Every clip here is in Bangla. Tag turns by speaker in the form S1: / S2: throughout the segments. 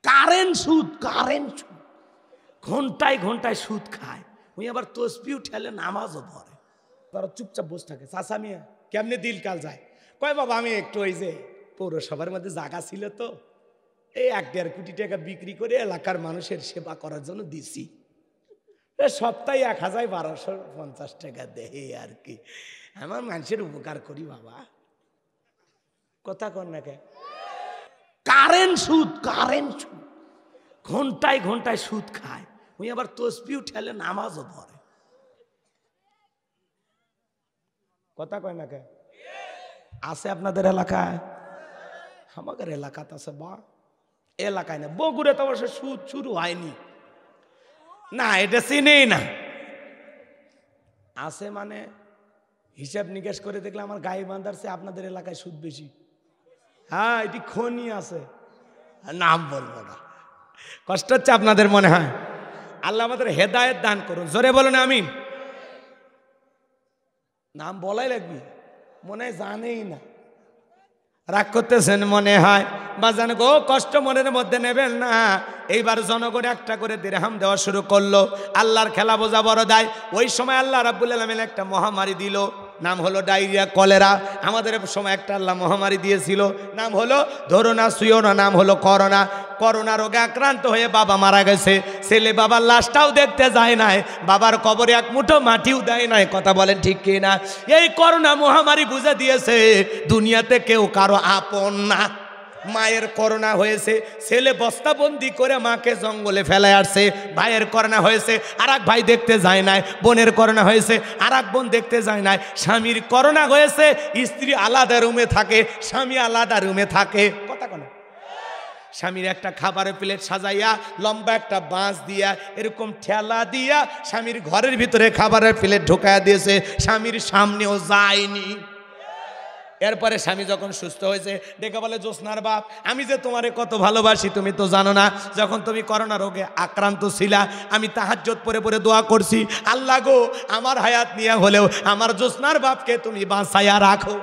S1: কারেন্ট সুদ, কারেন্ট সুদ, ঘন্টায় ঘন্টায় সুদ খায়। ওই আবার তসবিও ঠেলে, নামাজও পড়ে, তারা চুপচাপ বসে থাকে। চাচা মিয়া কেমনে দিল কাল যায়? কয় বাবা আমি একটু ওই যে পৌরসভার মধ্যে জায়গা ছিল তো, এই 1-1.5 কোটি টাকা বিক্রি করে এলাকার মানুষের সেবা করার জন্য দিছি, সপ্তাহে 1000-1250 টাকা দেয় আর কি, আমার মানুষের উপকার করি বাবা। কথা কর না কে? কারেন্ট সুদ, কারেন্ট সুদ, ঘন্টায় ঘন্টায় সুদ খায়। ওই আবার তসবিও ঠেলে, নামাজও পড়ে। কথা কয় না কে? আছে আপনাদের এলাকায়? আমাদের এলাকাতে আছে বা এলাকায় না, বগুড়া তো অবশ্য সুদ শুরু হয়নি না, এটা চিনেই না। আছে মানে হিসাব নিকাশ করে দেখলে আমার গায়ে বাঁধারছে আপনাদের এলাকায় সুদ বেশি। হ্যাঁ, এটি খনি আছে, নাম বলবো না, কষ্ট হচ্ছে আপনাদের মনে হয়। আল্লাহ আমাদের হেদায়েত দান করুন, জোরে বলুন আমিন। নাম বলাই লাগবে, মনে হয় জানেই না, রাগ করতেছেন মনে হয়। বাজান গো, কষ্ট মনের মধ্যে নেবেন না। এইবার জনগণ একটা করে দিরহাম দেওয়া শুরু করলো। আল্লাহর খেলা বোঝা বড় দায়। ওই সময় আল্লাহ রাব্বুল আলামিন একটা মহামারী দিল, নাম হলো ডায়রিয়া, কলেরা। আমাদের সময় একটা আল্লাহ মহামারী দিয়েছিল, নাম হলো ধরো না শুয়ো না, নাম হলো করোনা। করোনা রোগে আক্রান্ত হয়ে বাবা মারা গেছে, ছেলে বাবার লাশটাও দেখতে যায় নাই, বাবার কবরে এক মুঠো মাটিও দেয় নাই। কথা বলেন ঠিক কি না? এই করোনা মহামারী বুঝে দিয়েছে দুনিয়াতে কেউ কারো আপন না। মায়ের করোনা হয়েছে, ছেলে বস্তাবন্দি করে মাকে জঙ্গলে ফেলে আসছে। ভাইয়ের করোনা হয়েছে, আর এক ভাই দেখতে যায় নাই। বোনের করোনা হয়েছে, আর এক বোন দেখতে যায় নাই। স্বামীর করোনা হয়েছে, স্ত্রী আলাদা রুমে থাকে, স্বামী আলাদা রুমে থাকে। কথা কেন? স্বামীর একটা খাবারের প্লেট সাজাইয়া লম্বা একটা বাঁশ দিয়া এরকম ঠেলা দিয়া স্বামীর ঘরের ভিতরে খাবারের প্লেট ঢোকায়া দিয়েছে, স্বামীর সামনেও যায়নি। এরপরে স্বামী যখন সুস্থ হয়েছে ডেকে বলে, জোসনার বাপ, আমি যে তোমারে কত ভালোবাসি তুমি তো জানো না। যখন তুমি করোনা রোগে আক্রান্ত ছিলা, আমি তাহাজ্জুদ পড়ে পড়ে দোয়া করছি, আল্লাহ গো আমার হায়াত নিয়ে হলেও আমার জোসনার বাপকে তুমি বাঁচাইয়া রাখো।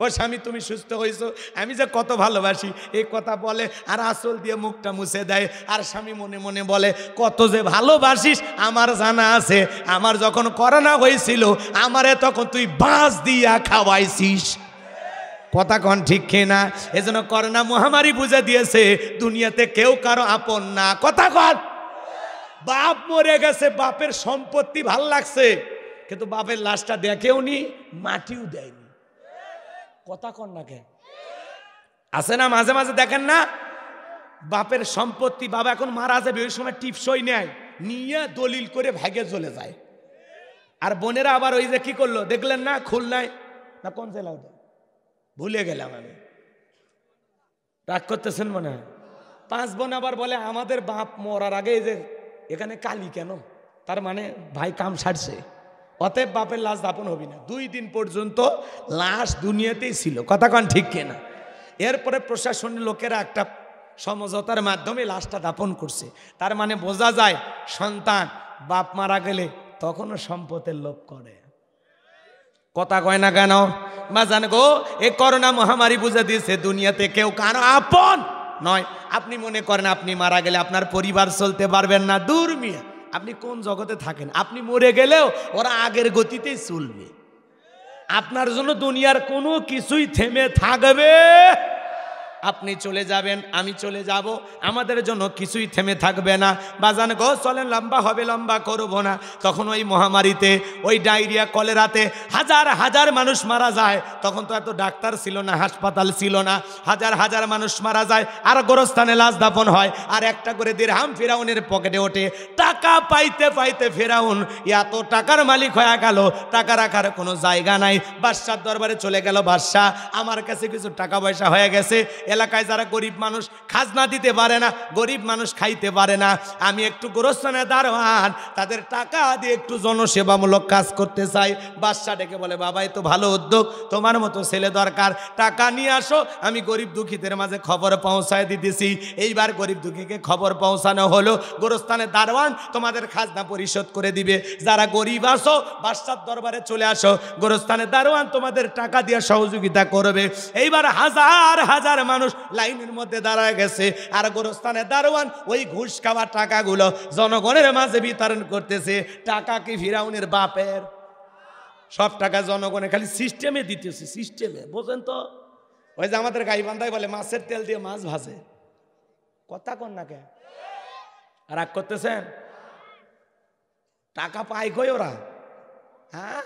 S1: ও স্বামী, তুমি সুস্থ হয়েছো, আমি যে কত ভালোবাসি, এই কথা বলে আর আঁচল দিয়ে মুখটা মুছে দেয়। আর স্বামী মনে মনে বলে, কত যে ভালোবাসিস আমার জানা আছে, আমার যখন করোনা হয়েছিল আমারে তখন তুই বাঁশ দিয়া খাওয়াইছিস। কথা কন ঠিক কিনা? এজন্য করোনা মহামারী বুঝে দিয়েছে দুনিয়াতে কেউ কারো আপন না। কথা কন। বাপ মরে গেছে, বাপের সম্পত্তি ভাল লাগছে, কিন্তু বাপের লাশটা দেখেও নি, মাটিও দেয়নি। কথা কন না কেন? আছে না মাঝে মাঝে দেখেন না, বাপের সম্পত্তি বাবা এখন মারা যাবে, ওই সময় টিপসই নেয়, নিয়ে দলিল করে ভাগে চলে যায়। আর বোনেরা আবার ওই যে কি করলো দেখলেন না, খুলনায় না কোন জেলা ওটা ভুলে গেলাম আমি, রাগ করতেছেন মনে হয়। 5 বোন আবার বলে, আমাদের বাপ মরার আগে এই যে এখানে কালি কেন, তার মানে ভাই কাম সারছে, অতএব বাপের লাশ দাপন হবি না। 2 দিন পর্যন্ত লাশ দুনিয়াতেই ছিল। কথা কন ঠিক কিনা? এরপরে প্রশাসনের লোকেরা একটা সমঝোতার মাধ্যমে লাশটা দাপন করছে। তার মানে বোঝা যায় সন্তান বাপ মারা গেলে তখনও সম্পদের লোভ করে। কথা কয় না কেন? বাজান গো, এই করোনা মহামারী বুঝে দিয়েছে দুনিয়াতে কেউ কারো আপন নয়। আপনি মনে করেন আপনি মারা গেলে আপনার পরিবার চলতে পারবেন না, দূর মিয়া, আপনি কোন জগতে থাকেন? আপনি মরে গেলেও ওরা আগের গতিতেই চলবে। আপনার জন্য দুনিয়ার কোনো কিছুই থেমে থাকবে। আপনি চলে যাবেন, আমি চলে যাব, আমাদের জন্য কিছুই থেমে থাকবে না। বাজান গো, চলেন লম্বা হবে, লম্বা করবো না। তখন ওই মহামারীতে, ওই ডায়রিয়া কলেরাতে হাজার হাজার মানুষ মারা যায়। তখন তো এত ডাক্তার ছিল না, হাসপাতাল ছিল না, হাজার হাজার মানুষ মারা যায়, আর গোরস্থানে লাশ দাফন হয়। আর একটা করে দিরহাম ফেরাউনের পকেটে ওঠে। টাকা পাইতে পাইতে ফেরাউন এত টাকার মালিক হয়ে গেল, টাকা রাখার কোনো জায়গা নাই। বাদশার দরবারে চলে গেল, বাদশা আমার কাছে কিছু টাকা পয়সা হয়ে গেছে, এলাকায় যারা গরিব মানুষ খাজনা দিতে পারে না, গরিব মানুষ খাইতে পারে না, আমি একটু গোরস্থানে দারোয়ান, তাদের টাকা দিয়ে একটু জনসেবামূলক কাজ করতে চাই। বাদশা ডেকে বলে, বাবা এ তো ভালো উদ্যোগ, তোমার মতো ছেলে দরকার, টাকা নিয়ে আসো, আমি গরিব দুঃখীদের মাঝে খবর পৌঁছায় দিতেছি। এইবার গরিব দুঃখীকে খবর পৌঁছানো হলো, গোরস্থানে দারোয়ান তোমাদের খাজনা পরিশোধ করে দিবে, যারা গরিব আসো বাদশার দরবারে চলে আসো, গোরস্থানে দারোয়ান তোমাদের টাকা দিয়ে সহযোগিতা করবে। এইবার হাজার হাজার মানুষ মানুষ লাইনের মধ্যে দাঁড়ায় গেছে, আর গোরস্থানে দারোয়ান ওই ঘুষ খাওয়া টাকাগুলো জনগণের মাঝে বিতরণ করতেছে। টাকা কি ফিরাউনের বাপের? সব টাকা জনগণের, খালি সিস্টেমে দিতেছে, সিস্টেমে। বোঝেন তো? ওই যে আমাদের গাইবান্ধায় বলে মাছের তেল দিয়ে মাছ ভাজে। কথা কন না কে? রাগ করতেছেন? টাকা পায় কই ওরা? হ্যাঁ,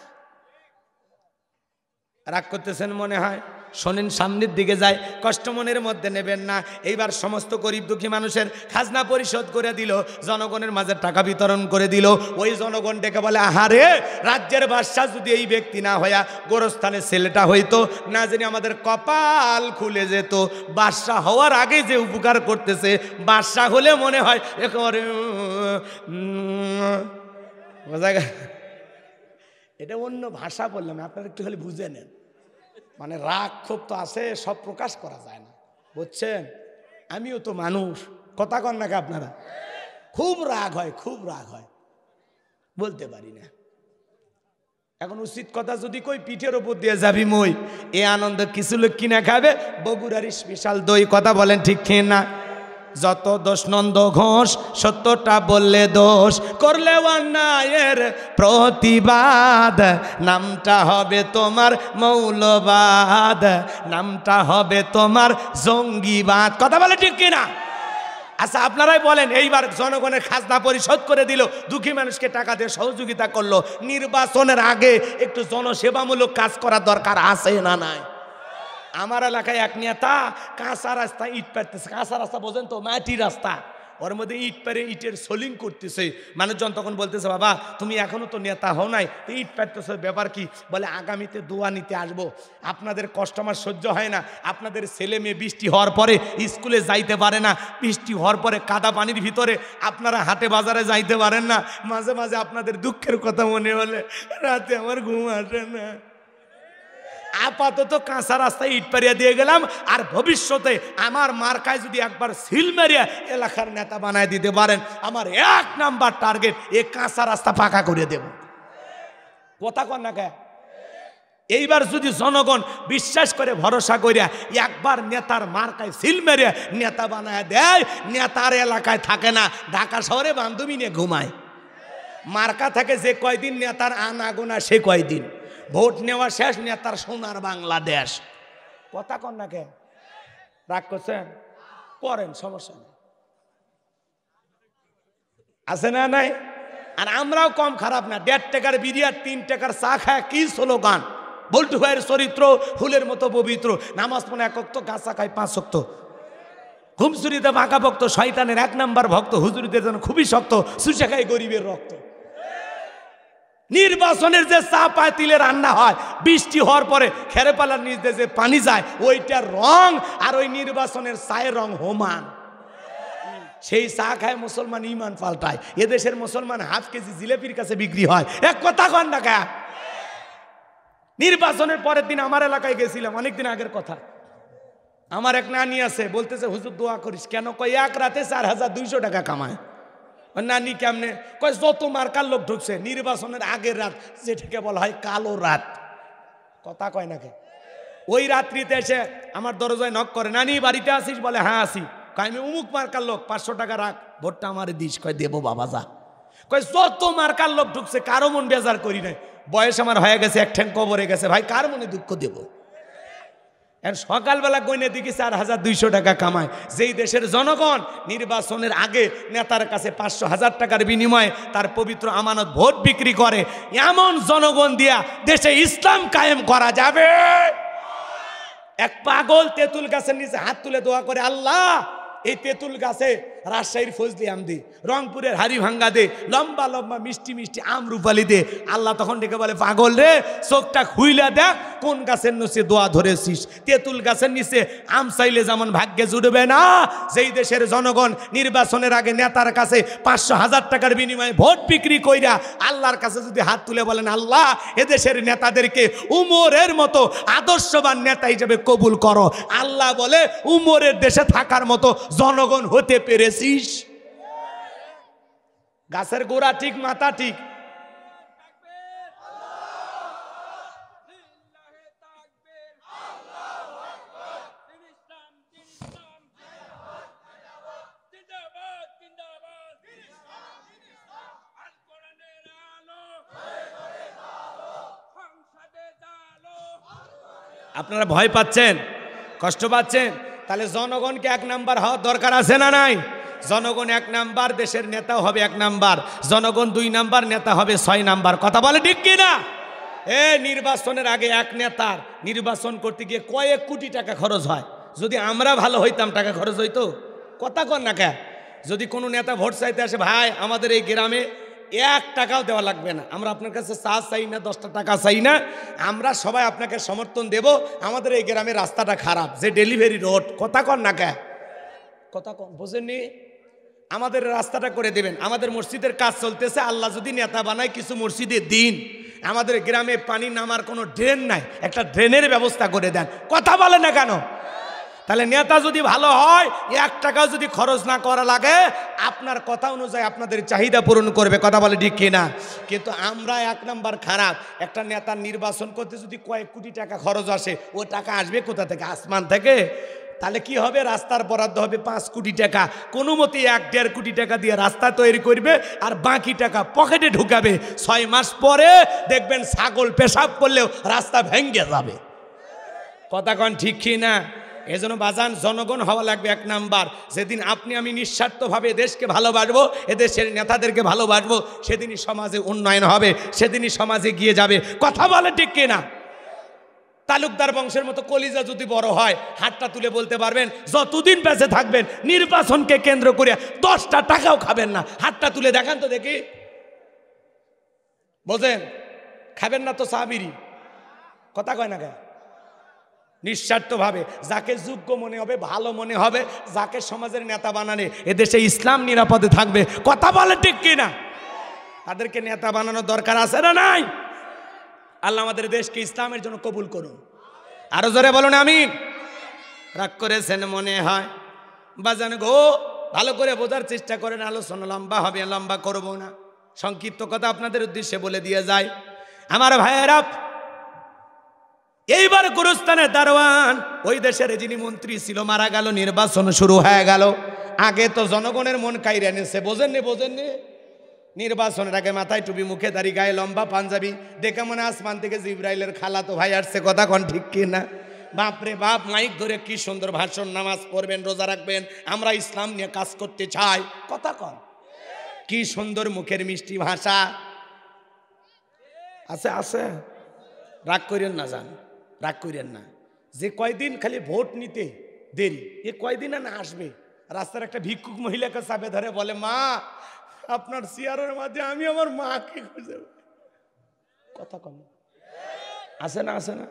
S1: রাগ করতেছেন মনে হয়। শোনেন, সামনের দিকে যায়, কষ্ট মনের মধ্যে নেবেন না। এইবার সমস্ত গরিব দুঃখী মানুষের খাজনা পরিশোধ করে দিল, জনগণের মাঝে টাকা বিতরণ করে দিল। ওই জনগণ ডেকে বলে, আহারে, রাজ্যের বাদশাহ যদি এই ব্যক্তি না হইয়া গোরস্থানের ছেলেটা হইতো, না জানি আমাদের কপাল খুলে যেত। বাদশাহ হওয়ার আগে যে উপকার করতেছে, বাদশাহ হলে মনে হয় একেবারে বোঝা গেল। এটা অন্য ভাষা বললাম, আপনারা একটু খালি বুঝে নেন। মানে রাগ ক্ষোভ তো আছে, সব প্রকাশ করা যায় না, বুঝছেন? আমিও তো মানুষ, কথা কন নাকি আপনারা? খুব রাগ হয়, খুব রাগ হয়, বলতে পারি না। এখন উচিত কথা যদি কই, পিঠের ওপর দিয়ে যাবি মই, এ আনন্দ কিছু লোক কিনা খাবে বগুড়ার স্পেশাল দই। কথা বলেন ঠিক খেয়ে না? যত দোষ নন্দ ঘোষ, সত্যটা বললে দোষ, করলে অন্যায়ের প্রতিবাদ, নামটা হবে তোমার মৌলবাদ, নামটা হবে তোমার জঙ্গিবাদ। কথা বলে ঠিক কিনা? আচ্ছা, আপনারাই বলেন, এইবার জনগণের খাজনা পরিশোধ করে দিল, দুঃখী মানুষকে টাকা দিয়ে সহযোগিতা করলো, নির্বাচনের আগে একটু জনসেবামূলক কাজ করার দরকার আছে না নাই? আমার এলাকায় এক নেতা কাঁচা রাস্তা ইট পারতেছে। কাঁচা রাস্তা বোঝেন তো? মাটি রাস্তা, ওর মধ্যে ইট পারে, ইটের সোলিং করতেছে। মানুষজন তখন বলতেছে, বাবা তুমি এখনো তো নেতা হও নাই, তো ইট পারতেছে, ব্যাপার কি? বলে আগামীতে দোয়া নিতে আসবো, আপনাদের কষ্ট আমার সহ্য হয় না। আপনাদের ছেলে মেয়ে বৃষ্টি হওয়ার পরে স্কুলে যাইতে পারে না, বৃষ্টি হওয়ার পরে কাদা পানির ভিতরে আপনারা হাটে বাজারে যাইতে পারেন না। মাঝে মাঝে আপনাদের দুঃখের কথা মনে হলে রাতে আমার ঘুম আসে না। আপাতত কাঁচা রাস্তায় ইট পারিয়া দিয়ে গেলাম, আর ভবিষ্যতে আমার মার্কায় যদি একবার সিল মারিয়া এলাকার নেতা বানায় দিতে পারেন, আমার 1 নাম্বার টার্গেট এই কাঁচা রাস্তা পাকা করে দেব। কথা কন না কে? এইবার যদি জনগণ বিশ্বাস করে, ভরসা করিয়া একবার নেতার মার্কায় সিল মেরিয়া নেতা বানায় দেয়, নেতার এলাকায় থাকে না, ঢাকা শহরে বান্ধবী নিয়ে ঘুমায়। মার্কা থাকে যে কয়দিন, নেতার আনাগোনা সে কয়দিন। ভোট নেওয়া শেষ, নেতার সোনার বাংলাদেশ। কথা কন না কে? রাগ করছেন? করেন, সমস্যা নেই, আছে না নাই? আর আমরাও কম খারাপ না। 1.5 টাকার বিরিয়ার 3 টাকার চা খায় কি স্লোগান! বল্টু ভাইয়ের চরিত্র ফুলের মতো পবিত্র, নামাজ পড়ে 1 ওয়াক্ত, গাছা খায় 5 ওয়াক্ত, ঘুমসুরিতে বাঁকা ভক্ত, শয়তানের 1 নাম্বার ভক্ত, হুজুরিদের জন্য খুবই শক্ত, সুশে খায় গরিবের রক্ত। নির্বাচনের যে চা পায় তিলে রান্না হয়, বৃষ্টি হওয়ার পরে খেরেপালার নিচ দিয়ে যে পানি যায়, ওইটার রং আর ওই নির্বাচনের চায়ের রং সমান। সেই চা খায় মুসলমান ইমান পাল্টায়। এদেশের মুসলমান ½ কেজি জিলেপির কাছে বিক্রি হয়। এক কথা কন না কা? নির্বাচনের পরের দিন আমার এলাকায় গেছিলাম, অনেকদিন আগের কথা। আমার এক নানি আছে, বলতেছে হুজুর দোয়া করিস। কেন? কয় এক রাতে 4200 টাকা কামায়। নানি কেমনে? কয় যত মার্কার লোক ঢুকছে নির্বাচনের আগের রাত, যেটাকে বলা হয় কালো রাত। কথা কয় নাকি? ওই রাত্রিতে এসে আমার দরজায় নক করে, নানি বাড়িতে আসিস? বলে হ্যাঁ আসি। কয় আমি উমুক মার্কার লোক, 500 টাকা রাখ, ভোটটা আমার দিস। কয় দেবো বাবা, যা। কয় যত মার্কার লোক ঢুকছে কারো মন বেজার করি নাই, বয়স আমার হয়ে গেছে, এক ঠ্যাং কবরে গেছে, ভাই কার মনে দুঃখ দেবো? সকালবেলা গইনে দেখি 4200 টাকা কামায়। যেই দেশের জনগণ নির্বাচনের আগে নেতার কাছে 500,000 টাকার বিনিময়ে তার পবিত্র আমানত ভোট বিক্রি করে, এমন জনগণ দিয়া দেশে ইসলাম কায়েম করা যাবে? এক পাগল তেঁতুল গাছের নিচে হাত তুলে দোয়া করে, আল্লাহ এই তেঁতুল গাছে রাজশাহীর ফজলি আম দে, রংপুরের হাড়ি ভাঙ্গা দে, লম্বা লম্বা মিষ্টি মিষ্টি আম রূপালি দে। আল্লাহ তখন ডেকে বলে, পাগল রে, চোখটা খুইলা দেখ কোন গাছের নিচে দোয়া ধরেছিস। তেঁতুল গাছের নিচে আম চাইলে যেমন ভাগ্যে জুড়বে না, যেই দেশের জনগণ নির্বাচনের আগে নেতার কাছে 500,000 টাকার বিনিময়ে ভোট বিক্রি কইরা আল্লাহর কাছে যদি হাত তুলে বলেন, আল্লাহ এদেশের নেতাদেরকে উমরের মতো আদর্শবান নেতা হিসেবে কবুল করো, আল্লাহ বলে উমরের দেশে থাকার মতো জনগণ হতে পেরেছিস। গাছের গোড়া ঠিক, মাথা ঠিক। আপনারা ভয় পাচ্ছেন, কষ্ট পাচ্ছেন? তাহলে জনগণকে 1 নাম্বার হওয়ার দরকার আছে না নাই? জনগণ 1 নাম্বার, দেশের নেতাও হবে 1 নাম্বার, জনগণ 2 নাম্বার, নেতা হবে 6 নাম্বার। কথা বলে ঠিক কিনা? নির্বাচনের আগে এক নেতার নির্বাচন করতে গিয়ে কয়েক কোটি টাকা খরচ হয়। যদি আমরা ভালো হইতাম টাকা খরচ হইতো? কথা কন না কে? যদি কোনো নেতা ভোট চাইতে আসে, ভাই আমাদের এই গ্রামে 1 টাকাও দেওয়া লাগবে না, আমরা আপনার কাছে চা চাই না, 10টা টাকা চাই না, আমরা সবাই আপনাকে সমর্থন দেব, আমাদের এই গ্রামের রাস্তাটা খারাপ, যে ডেলিভারি রোড। কথা কন না কে? কথা কন, বোঝেননি? আমাদের রাস্তাটা করে দেবেন। আমাদের মসজিদের কাজ চলতেছে, আল্লাহ যদি নেতা বানায় কিছু মসজিদে দিন। আমাদের গ্রামে পানি নামার কোনো ড্রেন নাই, একটা ড্রেনের ব্যবস্থা করে দেন। কথা বলে না কেন? তাহলে নেতা যদি ভালো হয়, 1 টাকাও যদি খরচ না করা লাগে, আপনার কথা অনুযায়ী আপনাদের চাহিদা পূরণ করবে। কথা বলে ঠিক কিনা? কিন্তু আমরা 1 নাম্বার খারাপ। একটা নেতার নির্বাচন করতে যদি কয়েক কোটি টাকা খরচ আসে, ও টাকা আসবে কোথা থেকে? আসমান থেকে। তাহলে কি হবে? রাস্তার বরাদ্দ হবে 5 কোটি টাকা, কোনো মতে 1-1.5 কোটি টাকা দিয়ে রাস্তা তৈরি করবে, আর বাকি টাকা পকেটে ঢুকাবে। 6 মাস পরে দেখবেন ছাগল পেশাব করলেও রাস্তা ভেঙে যাবে। কথা কন ঠিক কি না? এজন্য বাজান, জনগণ হওয়া লাগবে 1 নাম্বার। যেদিন আপনি আমি নিঃস্বার্থভাবে দেশকে ভালোবাসবো, এদেশের নেতাদেরকে ভালোবাসবো, সেদিনই সমাজে উন্নয়ন হবে, সেদিনই সমাজে গিয়ে যাবে। কথা বলে ঠিক কিনা? তালুকদার বংশের মতো কলিজা যদি বড় হয়, হাতটা তুলে বলতে পারবেন যতদিন বেঁচে থাকবেন নির্বাচনকে কেন্দ্র করে 10টা টাকাও খাবেন না। হাতটা তুলে দেখান তো দেখি। বোঝেন? খাবেন না তো সাহাবিরি। কথা কয় না কেন? নিঃস্বার্থভাবে যাকে যোগ্য মনে হবে, ভালো মনে হবে, যাকে সমাজের নেতা বানানে এদেশে ইসলাম নিরাপদে থাকবে। কথা বলে ঠিক কিনা? তাদেরকে নেতা বানানোর দরকার আছে না নাই? আল্লাহ আমাদের দেশকে ইসলামের জন্য কবুল করুন। আরো জোরে বলুন আমিন। রাগ করেছেন মনে হয়? বাজান গো, ভালো করে বোঝার চেষ্টা করেন, আলোচনা লম্বা হবে, লম্বা করব না, সংক্ষিপ্ত কথা আপনাদের উদ্দেশ্যে বলে দিয়ে যায়। আমার ভাইয়েরা, এইবার গুরুস্থানের দারোয়ান, ওই দেশের যিনি মন্ত্রী ছিল, মারা গেল, নির্বাচন শুরু হয়ে গেল। আগে তো জনগণের মন কাইরা নিছে, বোঝেননি? বোঝেননি? নির্বাচনের আগে মাথায় টুপি, মুখে দাড়ি, গায়ে লম্বা পাঞ্জাবি, দেখে মনে আসমান থেকে জিব্রাইলের খালা তো ভাই আসছে। কথা কন ঠিক কিনা? বাপরে বাপ, মাইক ধরে কি সুন্দর ভাষণ, নামাজ পড়বেন, রোজা রাখবেন, আমরা ইসলাম নিয়ে কাজ করতে চাই। কথা কন, কি সুন্দর মুখের মিষ্টি ভাষা। আছে আছে, রাগ করেন না, যান রাগ করেন না। যে কয়দিন খালি ভোট নিতে দেরি, এ কয়দিন না আসবে, রাস্তার একটা ভিক্ষুক মহিলাকে চাপে ধরে বলে, মা আপনার চেয়ারের মাঝে আমি আমার মাকে খুঁজে। কথা কম আছে না? আছে না?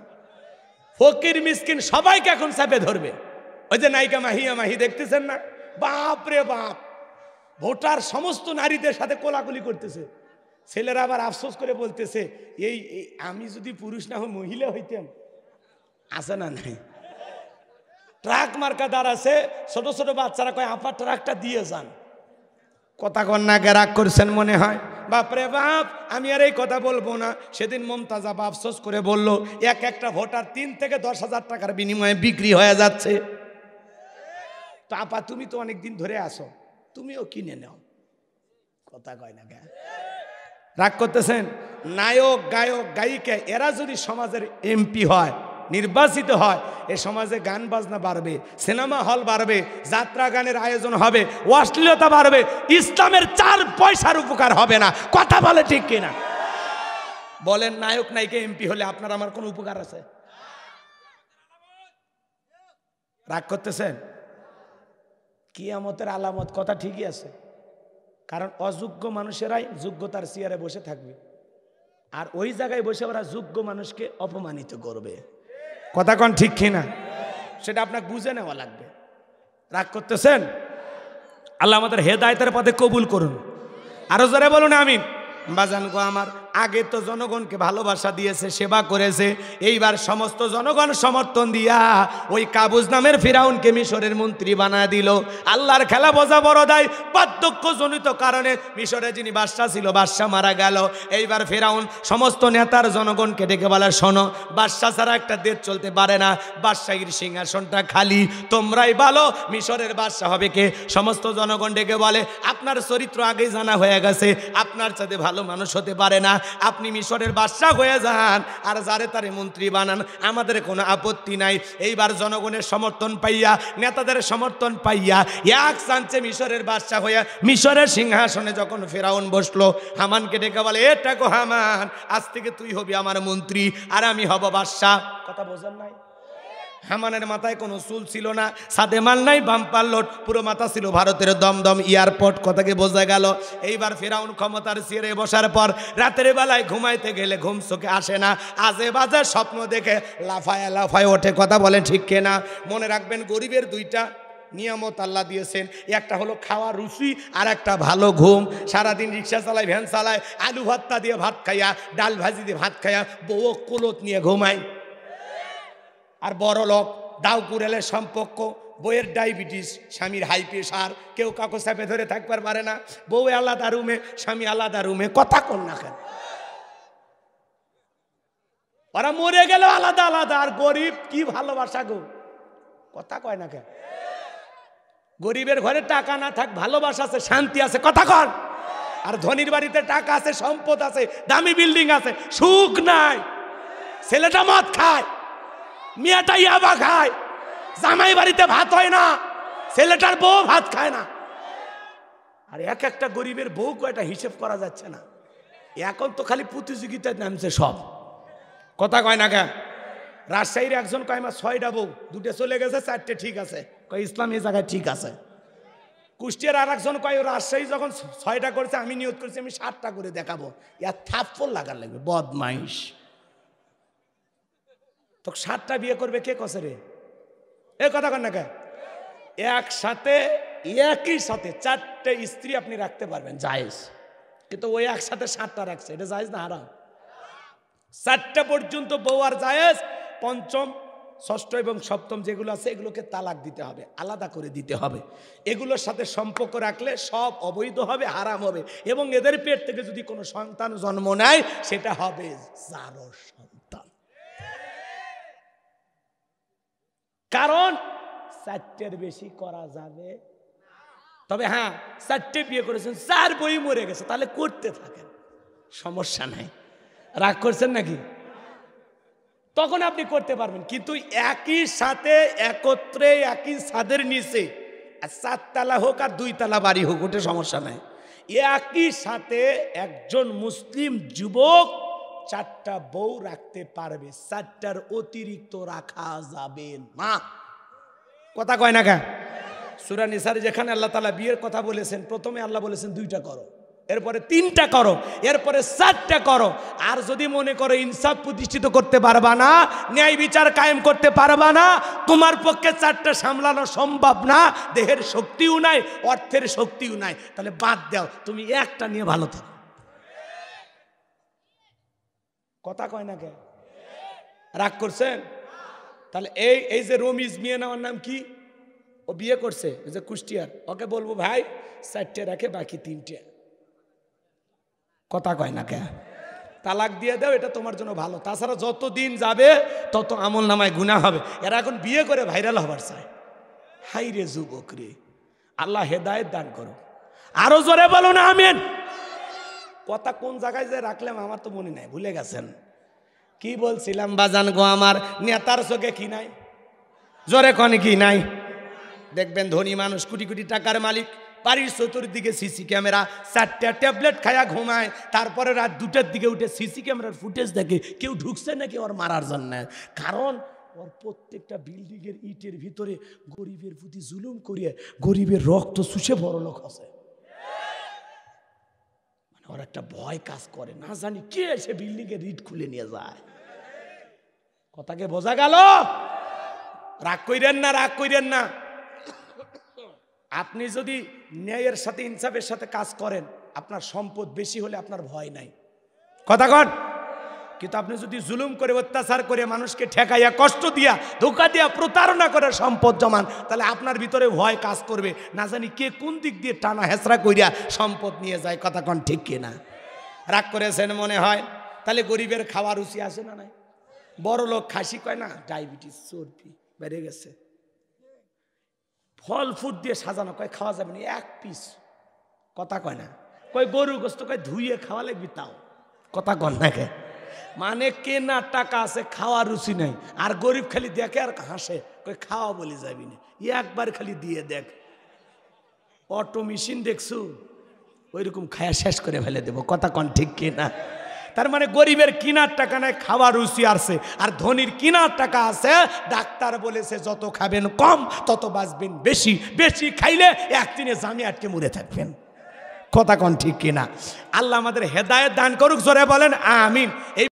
S1: ফকির মিসকিন সবাইকে এখন চাপে ধরবে। ওই যে নায়িকা মাহিয়া মাহি দেখতেছেন না? বাপ রে বাপ, ভোটার সমস্ত নারীদের সাথে কোলাকুলি করতেছে। ছেলেরা আবার আফসোস করে বলতেছে, এই আমি যদি পুরুষ না হই মহিলা হইতাম। আছে না নাই? ট্রাক মার্কা দাঁড়াছে, ছোট ছোট বাচ্চারা কয় আপা ট্রাকটা দিয়ে যান। কথা কন্যাকে রাগ করছেন মনে হয়? বাপরে বাপ, আমি আর এই কথা বলবো না। সেদিন মমতাজ আপা আফসোস করে বলল, একটা ভোটার 3 থেকে 10,000 টাকার বিনিময়ে বিক্রি হয়ে যাচ্ছে। তো আপা তুমি তো অনেকদিন ধরে আসো, তুমিও কিনে নাও। কথা কয় না কে? রাগ করতেছেন? নায়ক, গায়ক, গায়িকা এরা যদি সমাজের এমপি হয়, নির্বাচিত হয়, এ সমাজে গান বাজনা বাড়বে, সিনেমা হল বাড়বে, যাত্রা গানের আয়োজন হবে, অশ্লীলতা বাড়বে, ইসলামের 4 পয়সার উপকার হবে না। কথা বলে ঠিক কিনা? বলেন, নায়ক নায়িকা এমপি হলে আপনার আমার কোনো উপকার আছে? রাগ করতেছেন? কিয়ামতের আলামত, কথা ঠিকই আছে। কারণ অযোগ্য মানুষেরাই যোগ্যতার চেয়ারে বসে থাকবে, আর ওই জায়গায় বসে ওরা যোগ্য মানুষকে অপমানিত করবে। কথা কন ঠিক কিনা? সেটা আপনাকে বুঝে নেওয়া লাগবে। রাগ করতেছেন? আল্লাহ আমাদের হেদায়েতের পথে কবুল করুন। আরো জোরে বলুন আমিন। বাজান গো আমার, আগে তো জনগণকে ভালোবাসা দিয়েছে, সেবা করেছে, এইবার সমস্ত জনগণ সমর্থন দিয়া ওই কাবুজ নামের ফিরাউনকে মিশরের মন্ত্রী বানায় দিল। আল্লাহর খেলা বোঝা বড় দায়। বার্ধক্যজনিত কারণে মিশরে যিনি বাদশা ছিল, বাদশা মারা গেল। এইবার ফিরাউন সমস্ত নেতার জনগণকে ডেকে বলে, শোনো, বাদশা ছাড়া একটা দেশ চলতে পারে না, বাদশাহীর সিংহাসনটা খালি, তোমরাই ভালো মিশরের বাদশা হবে কে? সমস্ত জনগণ ডেকে বলে, আপনার চরিত্র আগেই জানা হয়ে গেছে, আপনার সাথে ভালো মানুষ হতে পারে না, আপনি মিশরের বাদশা হয়ে যান আর যারে তারে মন্ত্রী বানান, আমাদের কোনো আপত্তি নাই। এইবার জনগণের সমর্থন পাইয়া, নেতাদের সমর্থন পাইয়া এক চান্সে মিশরের বাদশা হইয়া মিশরের সিংহাসনে যখন ফেরাউন বসলো, হামানকে ডেকে বলে, এটা গো হামান, আজ থেকে তুই হবি আমার মন্ত্রী আর আমি হব বাদশা। কথা বোঝেন নাই? হামানের মাথায় কোনো চুল ছিল না, সাদে মাল নাই, বাম্পার লোড, পুরো মাথা ছিল ভারতের দমদম এয়ারপোর্ট। কথাকে বোঝা গেল? এইবার ফেরাউন ক্ষমতার চেয়ারে বসার পর রাতের বেলায় ঘুমাইতে গেলে ঘুম চোখে আসে না, আজে বাজে স্বপ্ন দেখে লাফায় লাফায় ওঠে। কথা বলে ঠিক কিনা? মনে রাখবেন, গরিবের দুইটা নিয়ামত আল্লাহ দিয়েছেন, একটা হলো খাওয়া রুচি আর একটা ভালো ঘুম। সারাদিন রিক্সা চালায়, ভ্যান চালায়, আলু ভর্তা দিয়ে ভাত খাইয়া, ডাল ভাজি দিয়ে ভাত খাইয়া, বউ কুলত নিয়ে ঘুমায়। আর বড় লোক, দাও কুড়েলের সম্পর্ক, বউয়ের ডায়াবেটিস, স্বামীর হাই প্রেশার, কেউ কাউকে চাপে ধরে থাকবার পারে না, বউ আলাদা রুমে, স্বামী আলাদা রুমে। কথা কন না কেন? ওরা মরে গেল আলাদা আলাদা, আর গরিব কি ভালোবাসা গো। কথা কয় না কেন? গরিবের ঘরে টাকা না থাক, ভালোবাসা আছে, শান্তি আছে। কথা কন? আর ধনীর বাড়িতে টাকা আছে, সম্পদ আছে, দামি বিল্ডিং আছে, সুখ নাই। ছেলেটা মদ খায়, মেয়েটা ইয়াবা খায়, জামাই বাড়িতে ভাত হয় না, ছেলেটার বউ ভাত খায় না। আর এক একটা গরিবের বউ কয়টা হিসেব করা যাচ্ছে না। এখন তো খালি প্রতিযোগিতায় নামছে সব। কথা কয় না কেন? রাজশাহীর একজন কয় আমার 6টা বউ, 2টে চলে গেছে, 4টে ঠিক আছে। কয় ইসলাম এই জায়গায় ঠিক আছে। কুষ্টিয়ার আর একজন কয় রাজশাহী যখন 6টা করেছে, আমি নিয়ত করছি আমি 7টা করে দেখাবো। ইয়ার থাপ্পড় লাগার লাগবে, বদমাইশ। তো 7টা বিয়ে করবে কে কছে রে? এ কথা কন না কে? একসাথে একই সাথে 4টে স্ত্রী আপনি রাখতে পারবেন, জায়েজ। কিন্তু ওই একসাথে 7টা রাখছে, এটা জায়েজ না হারাম? 4টা পর্যন্ত বউ আর জায়েজ, পঞ্চম, ষষ্ঠ এবং সপ্তম যেগুলো আছে এগুলোকে তালাক দিতে হবে, আলাদা করে দিতে হবে। এগুলোর সাথে সম্পর্ক রাখলে সব অবৈধ হবে, হারাম হবে। এবং এদের পেট থেকে যদি কোনো সন্তান জন্ম নেয়, সেটা হবে জারো সন্তান। কারণ 4টের বেশি করা যাবে। তবে হ্যাঁ, 4টে বিয়ে করেছেন, 4 বই মরে গেছে, তাহলে করতে থাকেন, সমস্যা নাই। রাগ করছেন নাকি? তখন আপনি করতে পারবেন। কিন্তু একই সাথে একত্রে একই ছাদের নিচে 4 তালা হোক আর 2 তালা বাড়ি হোক, ওটা সমস্যা নাই। একই সাথে একজন মুসলিম যুবক 4টা বউ রাখতে পারবে, 4টার অতিরিক্ত রাখা যাবে না। কথা কয় না কেন? সূরা নিসার যেখানে আল্লাহ তাআলা বিয়ের কথা বলেছেন, প্রথমে আল্লাহ বলেছেন 2টা করো, এরপরে 3টা করো, এরপরে 4টা করো। আর যদি মনে করো ইনসাফ প্রতিষ্ঠিত করতে পারবা না, ন্যায় বিচার কায়েম করতে পারবা না, তোমার পক্ষে 4টা সামলানো সম্ভব না, দেহের শক্তিও নাই, অর্থের শক্তিও নাই, তাহলে বাদ দাও, তুমি একটা নিয়ে ভালো থাকো। কথা কয় না কে? রাগ করছেন? তাহলে এই যে রমিজ মিয়া, নেওয়ার নাম কি? ও বিয়ে করছে, ওই যে কুষ্টিয়ার, ওকে বলবো ভাই 4টে রাখে, বাকি 3টে। কথা কয় না কে? তালাক দিয়ে দাও, এটা তোমার জন্য ভালো। তাছাড়া যত দিন যাবে তত আমল নামায় গুনাহ হবে। এরা এখন বিয়ে করে ভাইরাল হবার চায়। হাই রে যুবক রে, আল্লাহ হেদায়েত দান করো। আরো জোরে বলো না আমিন। কথা কোন জায়গায় যে রাখলাম আমার তো মনে নাই, ভুলে গেছেন। কি বলছিলাম বাজান গো আমার? নেতার চোখে কি নাই? জোরে কনে কি নাই? দেখবেন ধনী মানুষ, কোটি কোটি টাকার মালিক, বাড়ির চতুর্দিকে সিসি ক্যামেরা, 4টা ট্যাবলেট খায়া ঘুমায়, তারপরে রাত 2টার দিকে উঠে সিসি ক্যামেরার ফুটেজ দেখে কেউ ঢুকছে নাকি ওর মারার জন্য। কারণ ওর প্রত্যেকটা বিল্ডিংয়ের ইটের ভিতরে গরিবের প্রতি জুলুম করিয়ে গরিবের রক্ত চুষে বড় লোক আছে। মানে ওর একটা ভয় কাজ করে, না জানি কে এসে বিল্ডিংয়ের ইট খুলে নিয়ে যায়। কথাকে বোঝা গেল? রাগ কইরেন না, রাগ কইরেন না। আপনি যদি ন্যায়ের সাথে ইনসাফের সাথে কাজ করেন, আপনার সম্পদ বেশি হলে আপনার ভয় নাই। কথা কন। কিন্তু আপনি যদি জুলুম করে, অত্যাচার করে, মানুষকে ঠেকাইয়া, কষ্ট দিয়া, ধোঁকা দিয়া, প্রতারণা করে সম্পদ জমান, তাহলে আপনার ভিতরে ভয় কাজ করবে, না জানি কে কোন দিক দিয়ে টানা হেঁচড়া করিয়া সম্পদ নিয়ে যায়। কথা কন ঠিক কিনা? রাগ করেছেন মনে হয়? তাহলে গরিবের খাওয়া রুচি আসে না? নাই। বড় লোক খাসি কয় না, ডায়াবেটিস, চর্বি বেড়ে গেছে, ফল ফুট দিয়ে সাজানো, কয় খাওয়া যাবে না 1 পিস। কথা কয় না? কয় গরুর গোস্ত, কয় ধুইয়ে খাওয়া লাগবে, তাও কথা কন নাকি? মানে কেনার টাকা আছে, খাওয়ার রুচি নেই, আর গরিব খালি দেখে আর হাসে, কই খাওয়া বলে যাবি না, একবার খালি দিয়ে দেখ। অটো মেশিন দেখছু, ওইরকম খায়া শেষ করে ফেলে দেবো। কথা কন ঠিক কিনা? তার মানে গরিবের কিনার টাকা নাই, খাওয়ার রুচি আছে, আর ধনির কিনার টাকা আছে। ডাক্তার বলেছে যত খাবেন কম, তত বাঁচবেন বেশি, বেশি খাইলে একদিনে জামে আটকে মরে থাকবেন। কথা কন ঠিক কিনা? আল্লাহ আমাদের হেদায়েত দান করুক, জোরে বলেন আমিন। এই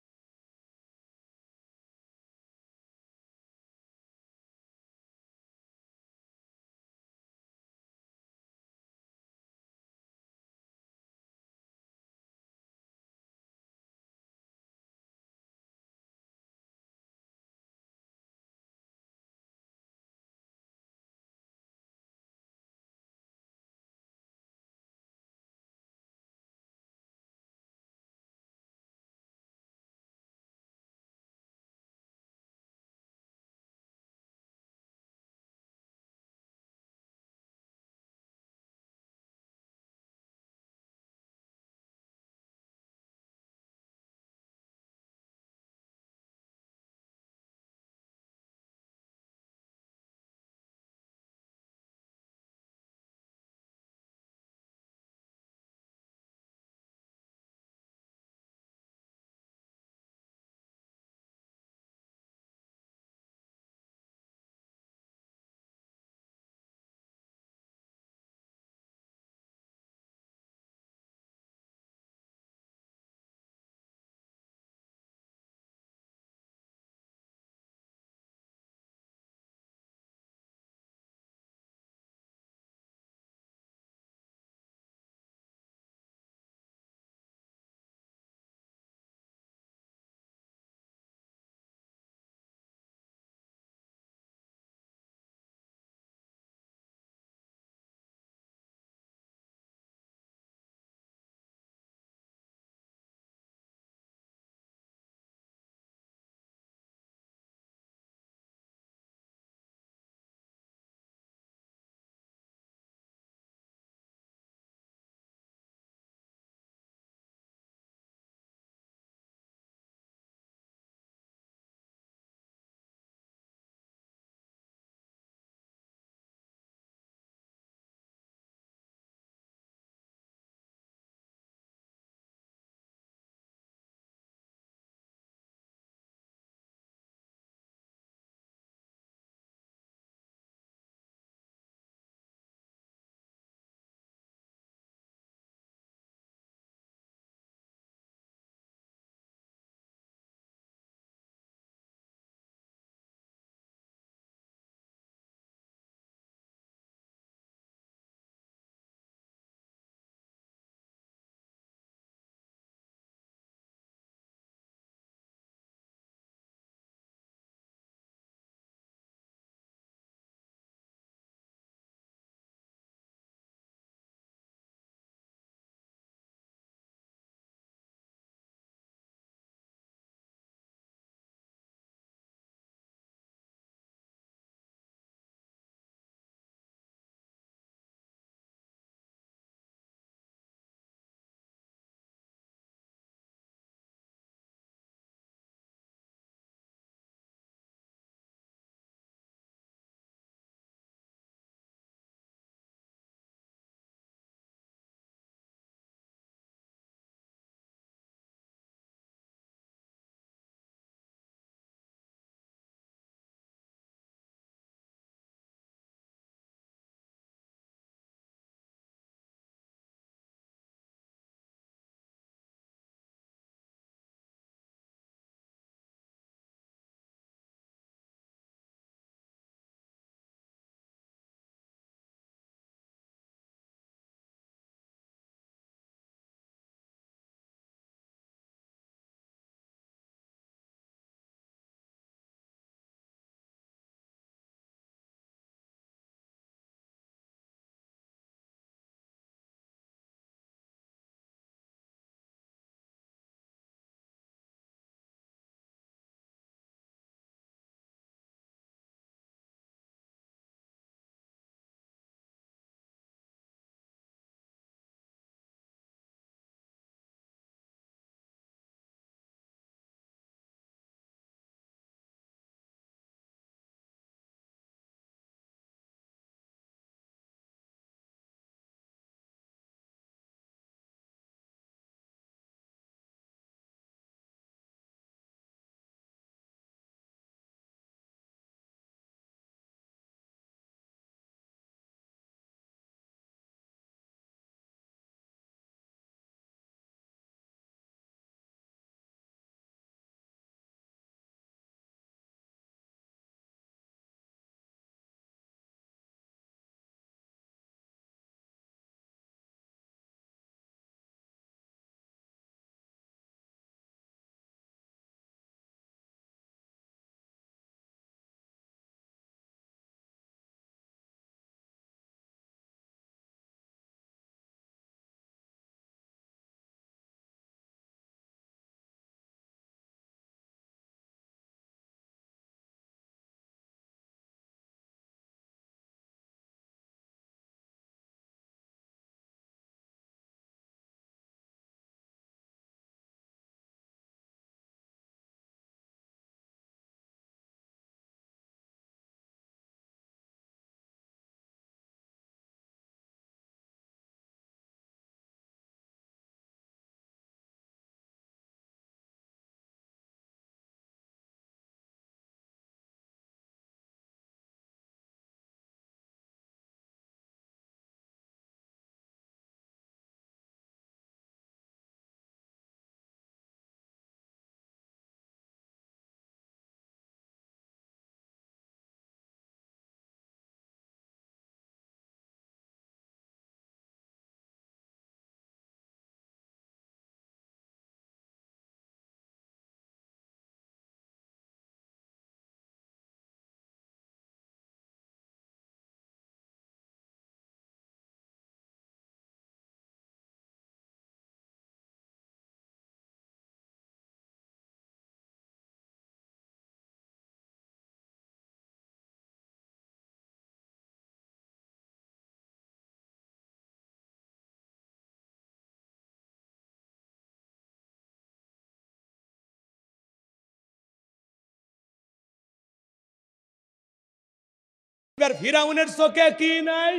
S1: ফিরাউনের চোখে কি নাই?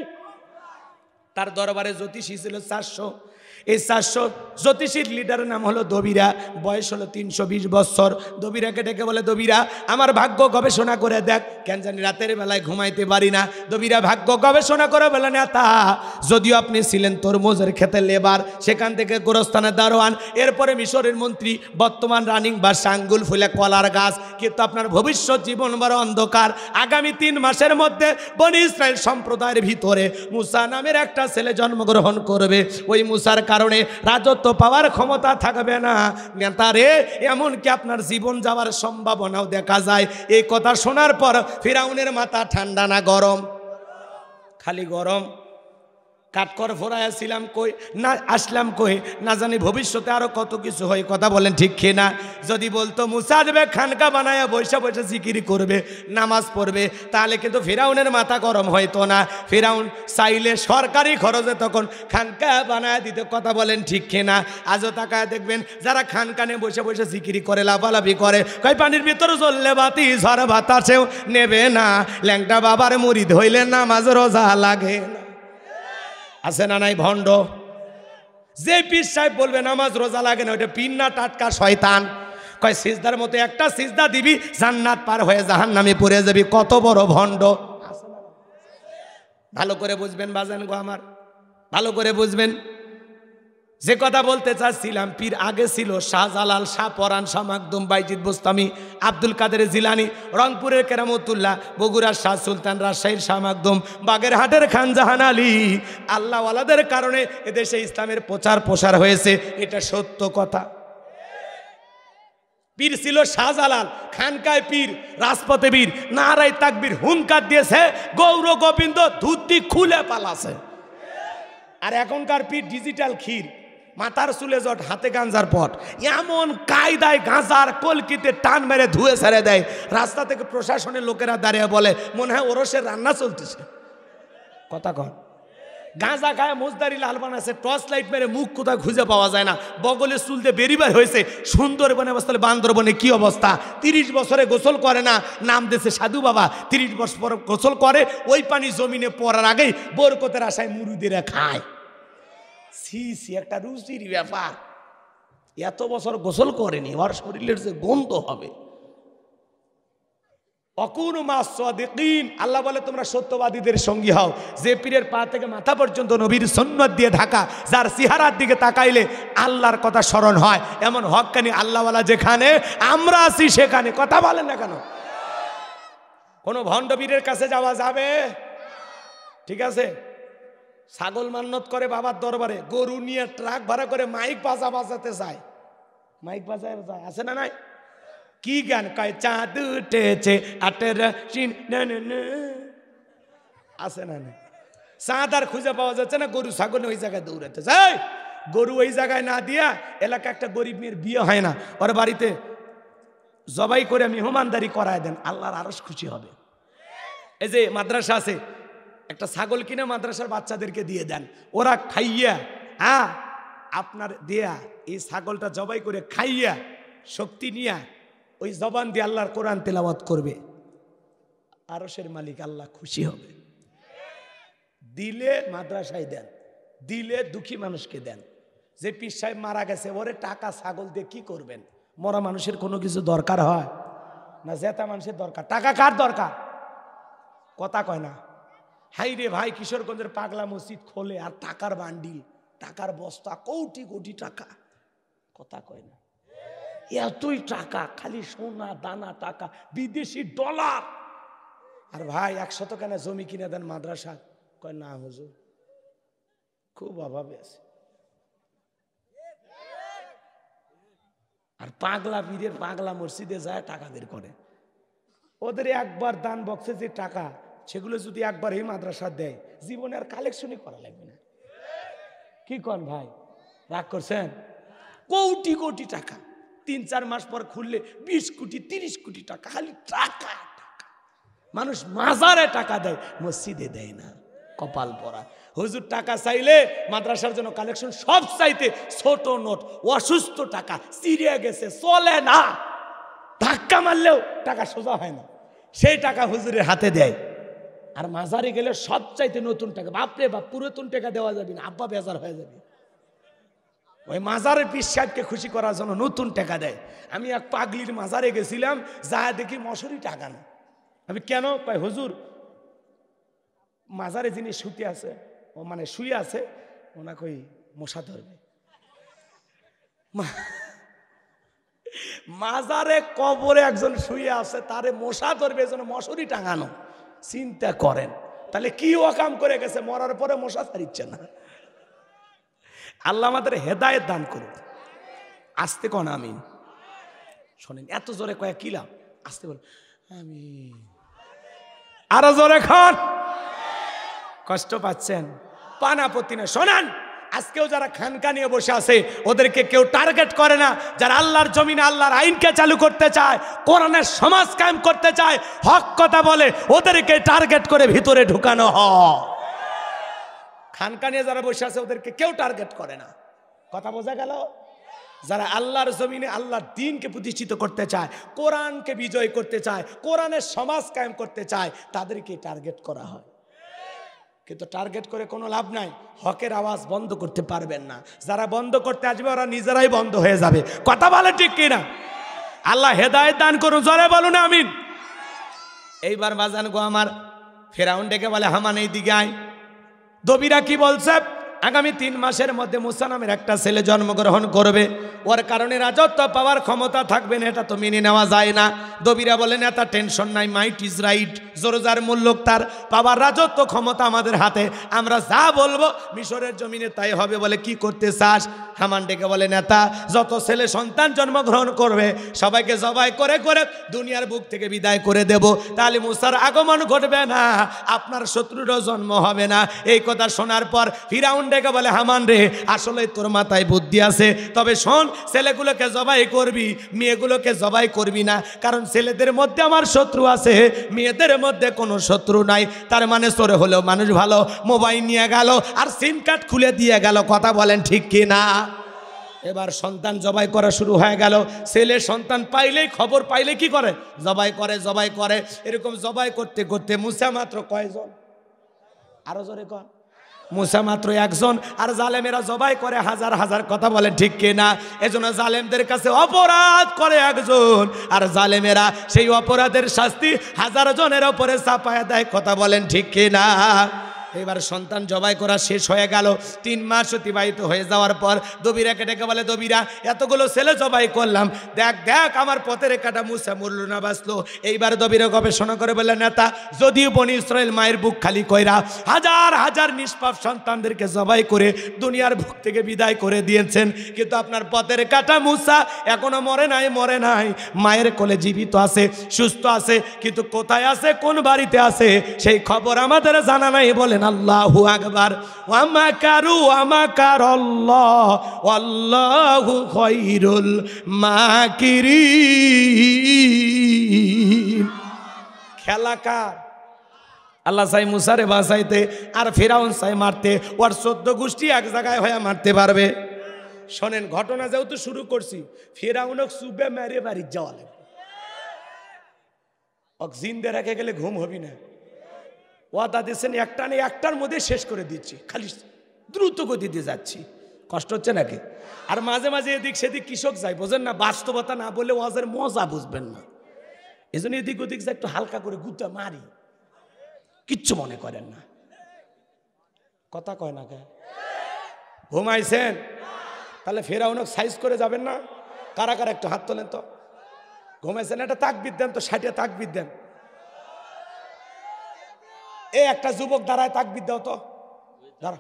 S1: তার দরবারে জ্যোতিষী ছিল 400। এই 400 জ্যোতিষীর লিডারের নাম হলো দবিরা। বয়স হলো 320 বছর। দবিরাকে ডেকে বলে, দবিরা আমার ভাগ্য গবেষণা করে দেখ, কেন জানি রাতের বেলায় ঘুমাইতে পারি না। দবিরা ভাগ্য গবেষণা করে বলে, নেতা যদিও আপনি ছিলেন তরমুজের খেতে লেবার, সেখান থেকে গোরস্থানের দারোয়ান, এরপরে মিশরের মন্ত্রী, বর্তমান রানিং বা আঙ্গুল ফুলে কলার গাছ, কিন্তু আপনার ভবিষ্যৎ জীবন বড় অন্ধকার। আগামী 3 মাসের মধ্যে বনি ইসরায়েল সম্প্রদায়ের ভিতরে মুসা নামের একটা ছেলে জন্মগ্রহণ করবে। ওই মুসার কারণে রাজত্ব পাওয়ার ক্ষমতা থাকবে না। নেতারে এমনকি আপনার জীবন যাওয়ার সম্ভাবনাও দেখা যায়। এই কথা শোনার পর ফিরাউনের মাথা ঠান্ডা না গরম? খালি গরম। কাঠকর ফোরাইয়াছিলাম কই না, আসলাম কই না জানি ভবিষ্যতে আরো কত কিছু হয়। কথা বলেন ঠিক কিনা? যদি বলতো মুসা দেবে খানকা বানায়া বৈশা বৈশা জিকিরি করবে, নামাজ পড়বে, তাহলে কিন্তু ফিরাউনের মাথা গরম হইতো না। ফিরাউন চাইলে সরকারি খরচে তখন খানকা বানায়া দিতে। কথা বলেন ঠিক কিনা? আজও তাকায় দেখবেন যারা খানকানে বসে বসে জিকিরি করে, লাফালাফি করে, কই পানির ভিতরে চললে বাতি ঝড় বাতাসেও নেবে না, ল্যাংটা বাবার মুরিদ হইলে নামাজ রোজা লাগে না। আছে না নাই ভণ্ড? যে পীর সাহেব বলবে নামাজ রোজা লাগে না, ওইটা পীর না টাটকা শয়তান। কয় সিজদার মতো একটা সিজদা দিবি, জান্নাত পার হয়ে জাহান্নামে পড়ে যাবি। কত বড় ভণ্ড! ভালো করে বুঝবেন বাজান গো আমার, ভালো করে বুঝবেন। যে কথা বলতে চাচ্ছিলাম, পীর আগে ছিল শাহজালাল, শাহ পরান, শাহ মাকদুম, বাইজিদ বোস্তামি, আব্দুল কাদের জিলানি, রংপুরের কেরামতুল্লাহ, বগুড়ার শাহ সুলতান, রাজশাহীর শাহ মাকদুম, বাগেরহাটের খান জাহান আলী। আল্লাহওয়ালাদের কারণে এদেশে ইসলামের প্রচার প্রসার হয়েছে, এটা সত্য কথা। পীর ছিল শাহজালাল, খানকায় পীর, রাজপথে বীর, নারায়ে তাকবীর হুঙ্কার দিয়েছে, গৌর গোবিন্দ ধুতি খুলে পালাছে। আর এখনকার পীর ডিজিটাল ক্ষীর, মাথার চুলে জট, হাতে গাঞ্জার পট, এমন কায়দায় গাঁজার কলকিতে টান মেরে ধুয়ে ছেড়ে দেয়। রাস্তা থেকে প্রশাসনের লোকেরা দাঁড়িয়ে বলে মনে হয় ওরসের রান্না চলতেছে। কথা কন। গাঁজা খায় মোজদারি লাল বানাচ্ছে, টর্চ লাইট মেরে মুখ কোথাও খুঁজে পাওয়া যায় না, বগলে চুলতে বেরিবার হয়েছে। সুন্দরবনে অবস্থা, বান্দরবনে কি অবস্থা? 30 বছরে গোসল করে না, নাম দিয়েছে সাধু বাবা। 30 বছর পর গোসল করে, ওই পানি জমিনে পড়ার আগেই বরকতের আশায় মুরুদিরা খায়। সি সি, একটা রুচির ব্যাপার। এত বছর গোসল করেনি, ওর শরীরের যে গন্ধ হবে। অকুনু মাস সাদিকিন, আল্লাহ বলে তোমরা সত্যবাদীদের সঙ্গী হও। যে পীরের পা থেকে মাথা পর্যন্ত নবীর সুন্নাত দিয়ে ঢাকা, যার চেহারার দিকে তাকাইলে আল্লাহর কথা স্মরণ হয়, এমন হক্কানি আল্লাহওয়ালা যেখানে, আমরা আছি সেখানে। কথা বলেন না কেন? কোন ভণ্ড পীরের কাছে যাওয়া যাবে? ঠিক আছে। ছাগল মান্নত করে বাবার দরবারে, গরু নিয়ে ট্রাক ভাড়া করে মাইক বাজাতে যায়, মাইক বাজায় যায়। আছে না নাই? কি গান কয়? চাঁদ উঠেছে আটের আছে না নাই? চাঁদ আর খুঁজে পাওয়া যাচ্ছে না, গরু ছাগল ওই জায়গায় দৌড়াতে যায়। গরু ওই জায়গায় না দিয়া, এলাকা একটা গরিব মেয়ের বিয়ে হয় না, ওর বাড়িতে জবাই করে মেহমানদারি করায় দেন, আল্লাহর আরশ খুশি হবে। এই যে মাদ্রাসা আছে, একটা ছাগল কিনে মাদ্রাসার বাচ্চাদেরকে দিয়ে দেন, ওরা খাইয়া আপনার দেয়া এই ছাগলটা জবাই করে খাইয়া শক্তি নিয়া ওই জবান দিয়ে আল্লাহর কোরআন তেলাওয়াত করবে, আরশের মালিক আল্লাহ খুশি হবে। দিলে মাদ্রাসায় দেন, দিলে দুঃখী মানুষকে দেন। যে পীর সাহেব মারা গেছে, ওরে টাকা ছাগল দিয়ে কি করবেন? মরা মানুষের কোনো কিছু দরকার হয় না, জেতা মানুষের দরকার। টাকা কার দরকার? কথা কয় না। হাই রে ভাই, কিশোরগঞ্জের পাগলা মসজিদ খোলে আর টাকার বান্ডিল, টাকার বস্তা, কোটি কোটি টাকা। কথা কয় না। এতই টাকা, খালি সোনা দানা টাকা, বিদেশি ডলার। আর ভাই 100 কেন জমি কিনে দেন মাদ্রাসা? কয় না হুজুর, খুব অভাবে আছে। আর পাগলা পীরের পাগলা মসজিদে যায় টাকা বের করে। ওদের একবার দান বক্সে যে টাকা, সেগুলো যদি একবার এই মাদ্রাসা দেয়, জীবনে আর কালেকশনই করা লাগবে না। কি কন ভাই, রাগ করছেন? কোটি কোটি টাকা, 3-4 মাস পর খুললে 20 কোটি 30 কোটি টাকা, খালি টাকা টাকা। মানুষ মাজারে টাকা দেয়, মসজিদে দেয় না, কপাল পরা। হুজুর টাকা চাইলে মাদ্রাসার জন্য কালেকশন সব চাইতে ছোট নোট, অসুস্থ টাকা, চিড়িয়ে গেছে, চলে না, ধাক্কা মারলেও টাকা সোজা হয় না, সেই টাকা হুজুরের হাতে দেয়। আর মাজারে গেলে সবচাইতে নতুন টাকা, বাপরে বাপ, পুরাতন টাকা দেওয়া যাবে না, আব্বা বেজার হয়ে যাবে। ওই মাজারের পীর সাহেবকে খুশি করার জন্য নতুন টাকা দেয়। আমি এক পাগলির মাজারে গেছিলাম, যা দেখি মশুরি টাকা না। আমি কেন কয়, হুজুর মাজারে যিনি শুতে আছে, ও মানে শুয়ে আছে, ওনা কই মশা ধরবে। মাজারে কবরে একজন শুয়ে আছে, তারে মশা ধরবে, এজন্য মশুরি টাঙানো। চিন্তা করেন তাহলে কি ও কাম করে গেছে, মরার পরে মশা ছাড়িচ্ছে না। আল্লাহ আমাদের হেদায়েত দান করুক। আস্তে কোন আমিন। শোনেন, এত জোরে কয়ে কিলাম, আস্তে বল আমিন। আরো জোরে খান। কষ্ট পাচ্ছেন? পান আপত্তি না। শোনান, আজকেও যারা খানকা নিয়ে বসে আছে ওদেরকে কেউ টার্গেট করে না। যারা আল্লাহর জমিনে আল্লাহর আইনকে চালু করতে চায়, কোরআনের সমাজ কায়েম করতে চায়, হক কথা বলে, ওদেরকে টার্গেট করে ভিতরে ঢুকানো হয়। খানকা নিয়ে যারা বসে আছে ওদেরকে কেউ টার্গেট করে না। কথা বোঝা গেল? যারা আল্লাহর জমিনে আল্লাহর দ্বীনকে প্রতিষ্ঠিত করতে চায়, কোরআনকে বিজয় করতে চায়, কোরআনের সমাজ কায়েম করতে চায়, তাদেরকে টার্গেট করা হয়। কিন্তু টার্গেট করে কোনো লাভ নাই, হকের আওয়াজ বন্ধ করতে পারবেন না। যারা বন্ধ করতে আসবে ওরা নিজেরাই বন্ধ হয়ে যাবে। কথা বলে ঠিক কিনা? আল্লাহ হেদায়েত দান করুন, জোরে বলুন আমিন। এইবার বাজান গো আমার, ফেরাউন ডেকে বলে হামান এই দিকে আয়। দবিরা কি বলছে? আগামী 3 মাসের মধ্যে মুসা নামের একটা ছেলে জন্মগ্রহণ করবে, ওর কারণে রাজত্ব পাওয়ার ক্ষমতা থাকবে না, এটা তো মেনে নেওয়া যায় না। দবিরা বলেন এত টেনশন নাই, মাইট ইজ রাইট, জোরজার মূল্য তার পাওয়ার রাজত্ব ক্ষমতা আমাদের হাতে, আমরা যা বলবো মিশরের জমিনে তাই হবে। বলে কি করতে চাস? হামান ডেকে বলে নেতা, যত ছেলে সন্তান জন্মগ্রহণ করবে সবাইকে জবাই করে করে দুনিয়ার বুক থেকে বিদায় করে দেব, তাহলে মুসার আগমন ঘটবে না, আপনার শত্রুরও জন্ম হবে না। এই কথা শোনার পর ফিরাউন ডেকে বলে হামান রে, আসলে তোর মাথায় বুদ্ধি আছে, তবে শোন, ছেলেগুলোকে জবাই করবি, মেয়েগুলোকে জবাই করবি না, কারণ ছেলেদের মধ্যে আমার শত্রু আছে, মেয়েদের মধ্যে কোনো শত্রু নাই। তার মানে চোরে হলেও মানুষ ভালো, মোবাইল নিয়ে গেল আর সিম কার্ড খুলে দিয়ে গেল। কথা বলেন ঠিক কি না? এবার সন্তান জবাই করা শুরু হয়ে গেল। ছেলে সন্তান পাইলেই, খবর পাইলে কি করে? জবাই করে, জবাই করে। এরকম জবাই করতে করতে মুসা মাত্র কয়জন? আরো জোরে কর। মুসা মাত্র একজন, আর জালেমেরা জবাই করে হাজার হাজার। কথা বলেন ঠিক কিনা? এজন্য জালেমদের কাছে অপরাধ করে একজন, আর জালেমেরা সেই অপরাধের শাস্তি হাজার জনের ওপরে চাপায় দেয়। কথা বলেন ঠিক কিনা? এবার সন্তান জবাই করা শেষ হয়ে গেল। 3 মাস অতিবাহিত হয়ে যাওয়ার পর দবিরাকে ডেকে বলে, দবিরা এতগুলো ছেলে জবাই করলাম, দেখ দেখ আমার পথের কাটা মুসা মরল না বাঁচলো। এইবার দবিরা গবেষণা করে বলে, নেতা, যদিও বনি ইসরায়েল মায়ের বুক খালি কইরা হাজার হাজার নিষ্পাপ সন্তানদেরকে জবাই করে দুনিয়ার বুক থেকে বিদায় করে দিয়েছেন, কিন্তু আপনার পথের কাটা মুসা এখনো মরে নাই, মরে নাই, মায়ের কোলে জীবিত আছে, সুস্থ আছে, কিন্তু কোথায় আছে, কোন বাড়িতে আছে সেই খবর আমাদের জানা নাই। বলেন আল্লাহু আকবার। ওয়া মাকারু ওয়া মাকারাল্লাহ ওয়াল্লাহু খায়রুল মাকিরিন। খেলা কার? আল্লাহ চাই মুসারে বাঁচাইতে, আর ফিরাউন চাই মারতে। ওর 14 গোষ্ঠী এক জায়গায় হয়ে মারতে পারবে। শোনেন, ঘটনা যেহেতু শুরু করছি, ফিরাউনক চুবে মেরে বাড়ি যাওয়া লাগবে। ওক জিন্দে রেখে গেলে ঘুম হবি না। ওয়াদা দিয়েছেন একটা নেই, একটার মধ্যে শেষ করে দিচ্ছি, খালি দ্রুত গতিতে যাচ্ছি। কষ্ট হচ্ছে নাকি? আর মাঝে মাঝে এদিক সেদিক কৃষক যায়, বোঝেন না, বাস্তবতা না বলে ওয়াজের মজা বুঝবেন না। এই জন্য এদিক ওদিক যা একটু হালকা করে গুতা মারি, কিচ্ছু মনে করেন না। কথা কয় না কে? ঘুমাইছেন? তাহলে ফেরাউনক সাইজ করে যাবেন না? কারা কারা একটু হাত তোলেন তো। ঘুমাইছেন? একটা তাকবীর দেন তো, 60 তাকবীর দেন। এই একটা যুবক দাঁড়ায়, তাকবীর দাও তো, দাঁড়া।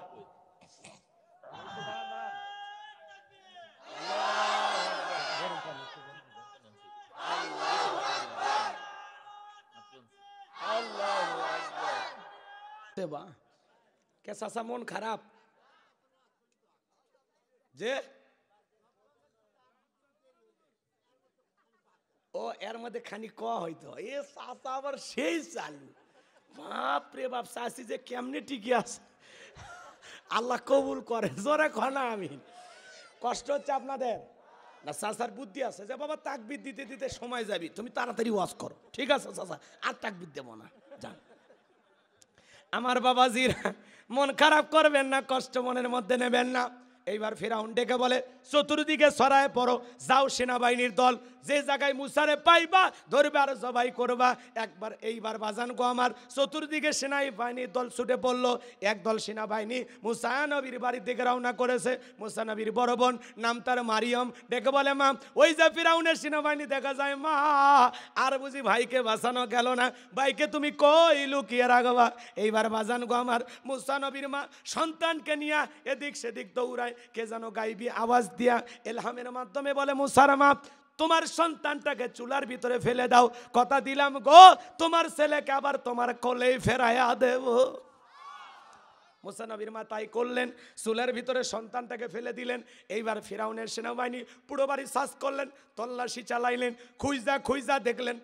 S1: কে চাচা মন খারাপ যে? ও এর মধ্যে খানি ক হইতো, এ চাচা আবার সেই চালু। বাপ রে বাপ, চাষি যে কেমনে টিকে আছে, আল্লাহ কবুল করে। জোরে খানা আমি। কষ্ট হচ্ছে আপনাদের না? চাচার বুদ্ধি আছে যে বাবা তাকবীর দিতে দিতে সময় যাবি, তুমি তাড়াতাড়ি ওয়াজ করো, ঠিক আছে চাচা, আর তাকবীর দেবো না, যান। আমার বাবাজিরা মন খারাপ করবেন না, কষ্ট মনের মধ্যে নেবেন না। এইবার ফিরাউন ডেকে বলে চতুর্দিকে ছড়ায় পড়ো, যাও সেনাবাহিনীর দল, যে জায়গায় মুসারে পাইবা ধরবে আর জবাই করবা একবার। এইবার বাজান গো আমার, চতুর্দিকে সেনাবাহিনীর দল ছুটে পড়লো। একদল সেনাবাহিনী মুসা নবীর বাড়ির দিকে রওনা করেছে। মুসা নবীর বড় বোন, নাম তার মারিয়ম, ডেকে বলে মা, ওই যে ফিরাউনের সেনাবাহিনী দেখা যায় মা, আর বুঝি ভাইকে বাঁচানো গেল না, ভাইকে তুমি কই লুকিয়ে রাখবা। এইবার বাজান গো আমার, মুসা নবীর মা সন্তানকে নিয়ে এদিক সেদিক দৌড়ায়। কে যেন গাইবি আওয়াজ দিয়া এলহামের মাধ্যমে বলে মুসার মা, তোমার সন্তানটাকে চুলার ভিতরে ফেলে দাও, কথা দিলাম গো তোমার ছেলেকে আবার তোমার কোলেই ফেরাইয়া দেব। মুসা নবীর মা তাই করলেন, চুলার ভিতরে সন্তানটাকে ফেলে দিলেন। এইবার ফিরাউনের সেনাবাহিনী পুরো বাড়ি সার্চ করলেন, তল্লাশি চালাইলেন, খুঁজা খুঁজা দেখলেন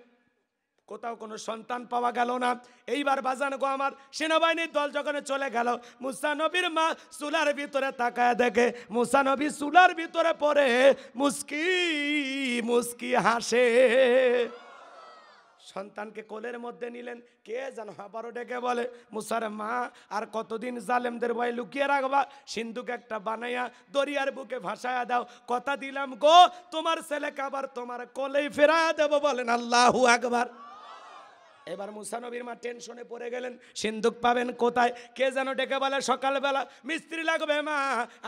S1: কোথাও কোনো সন্তান পাওয়া গেল না। এইবার বাজান গো আমার, সেনাবাহিনীর দল যখন চলে গেল, মুসা নবীর মা চুলার ভিতরে তাকায় দেখে মুসা নবী চুলার ভিতরে পড়ে মুস্কি মুস্কি হাসে। সন্তানকে কোলের মধ্যে নিলেন। কে যেন আবারও ডেকে বলে মুসার মা, আর কতদিন জালেমদের ভয় লুকিয়ে রাখবা, সিন্ধুক একটা বানাইয়া দরিয়ার বুকে ভাসায়া দাও, কথা দিলাম গো তোমার ছেলেকে আবার তোমার কোলেই ফেরায়া দেব। বলেন আল্লাহু আকবার। এবার মুসা নবীর মা টেনশনে পড়ে গেলেন, সিন্ধুক পাবেন কোথায়। কে যেন ডেকে বলে সকালবেলা মিস্ত্রি লাগবে মা,